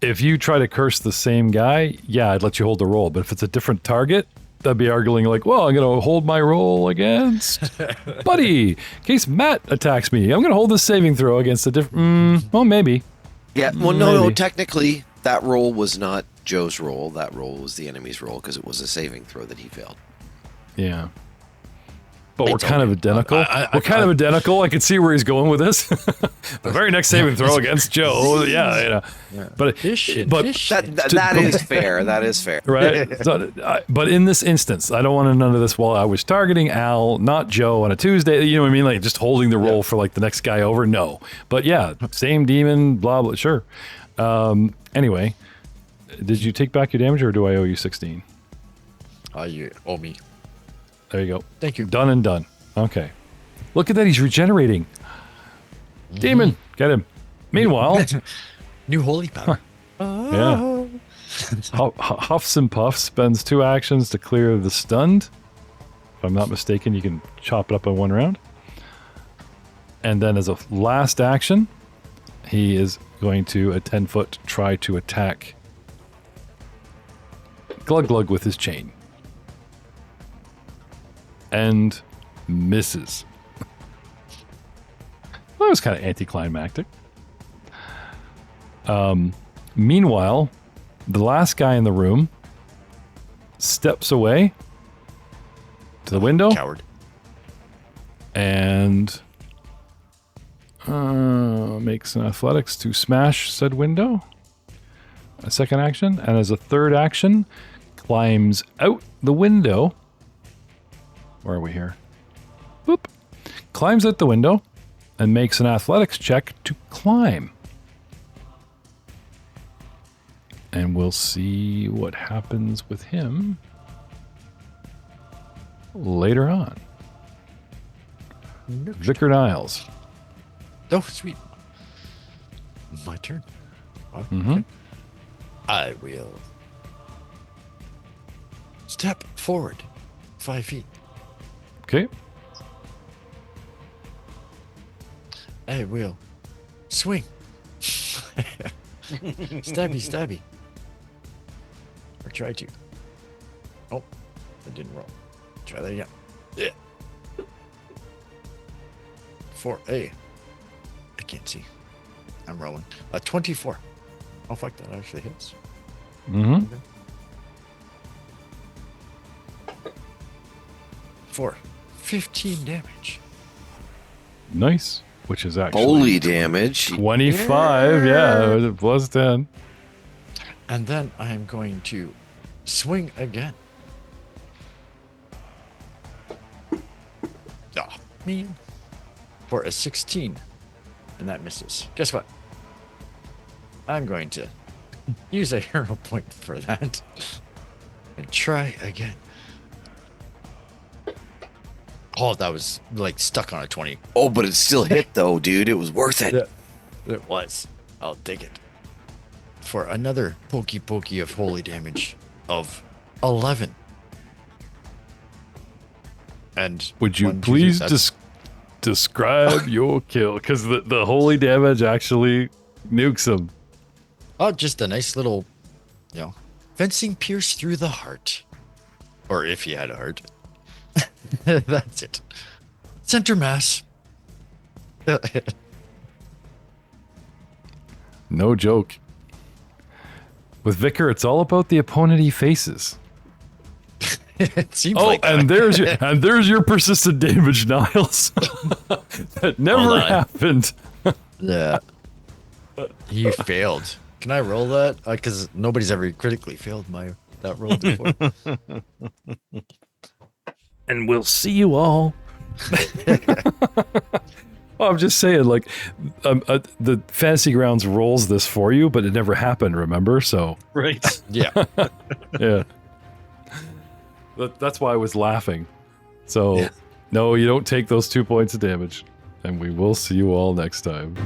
If you try to curse the same guy, yeah, I'd let you hold the roll. But if it's a different target, that'd be arguing like, well, I'm going to hold my roll against Buddy. In case Matt attacks me, I'm going to hold this saving throw against a different... well, maybe. Yeah, well, no, technically, that roll was not Joe's roll. That roll was the enemy's roll because it was a saving throw that he failed. Yeah. But we're kind of identical. We're kind of identical. I can see where he's going with this. The very next saving throw against Joe. Yeah. But that is fair. That is fair. Right. So, but in this instance, I don't want none of this. Well, I was targeting Alll, not Joe, on a Tuesday. You know what I mean? Like just holding the roll for like the next guy over. No. But yeah, same demon. Blah blah. Sure. Anyway, did you take back your damage, or do I owe you 16? You owe me. There you go. Thank you. Done and done. Okay. Look at that. He's regenerating. Demon. Get him. Meanwhile. New holy power. Yeah. Huffs and Puffs spends 2 actions to clear the stunned. If I'm not mistaken, you can chop it up in 1 round. And then as a last action, he is going to, at 10 foot, try to attack Glug Glug with his chain. And misses. Well, that was kind of anticlimactic. Meanwhile, the last guy in the room steps away to the window. Coward. And makes an athletics to smash said window. A second action. And as a third action, climbs out the window. Where are we here? Boop. Climbs out the window and makes an athletics check to climb. And we'll see what happens with him later on. Vicar Niles. Oh, sweet. My turn. Mm-hmm. I will step forward 5 feet. Okay. I will swing. Stabby. Or try to. Oh, I didn't roll. Try that again. Yeah. I can't see. I'm rolling. 24. Oh, fuck, that actually hits. Mm-hmm. Okay. 4. 15 damage. Nice. Which is actually Holy damage. 25. Yeah, plus 10. And then I am going to swing again. Oh, man. For a 16. And that misses. Guess what? I'm going to use a hero point for that. And try again. Oh, that was like stuck on a 20. Oh, but it still hit though, dude. It was worth it. Yeah, it was. I'll take it. For another pokey of holy damage of 11. And would you please describe your kill? Because the holy damage actually nukes him. Oh, just a nice little, fencing pierce through the heart. Or if he had a heart. That's it. Center mass. No joke. With Vicar, it's all about the opponent he faces. It seems like and there's your persistent damage, Niles. That never happened. Yeah. You failed. Can I roll that? Because nobody's ever critically failed that roll before. And we'll see you all. Well, I'm just saying, like, the Fantasy Grounds rolls this for you, but it never happened, remember? So Right. Yeah. yeah. That's why I was laughing. So, no, you don't take those 2 points of damage. And we will see you all next time.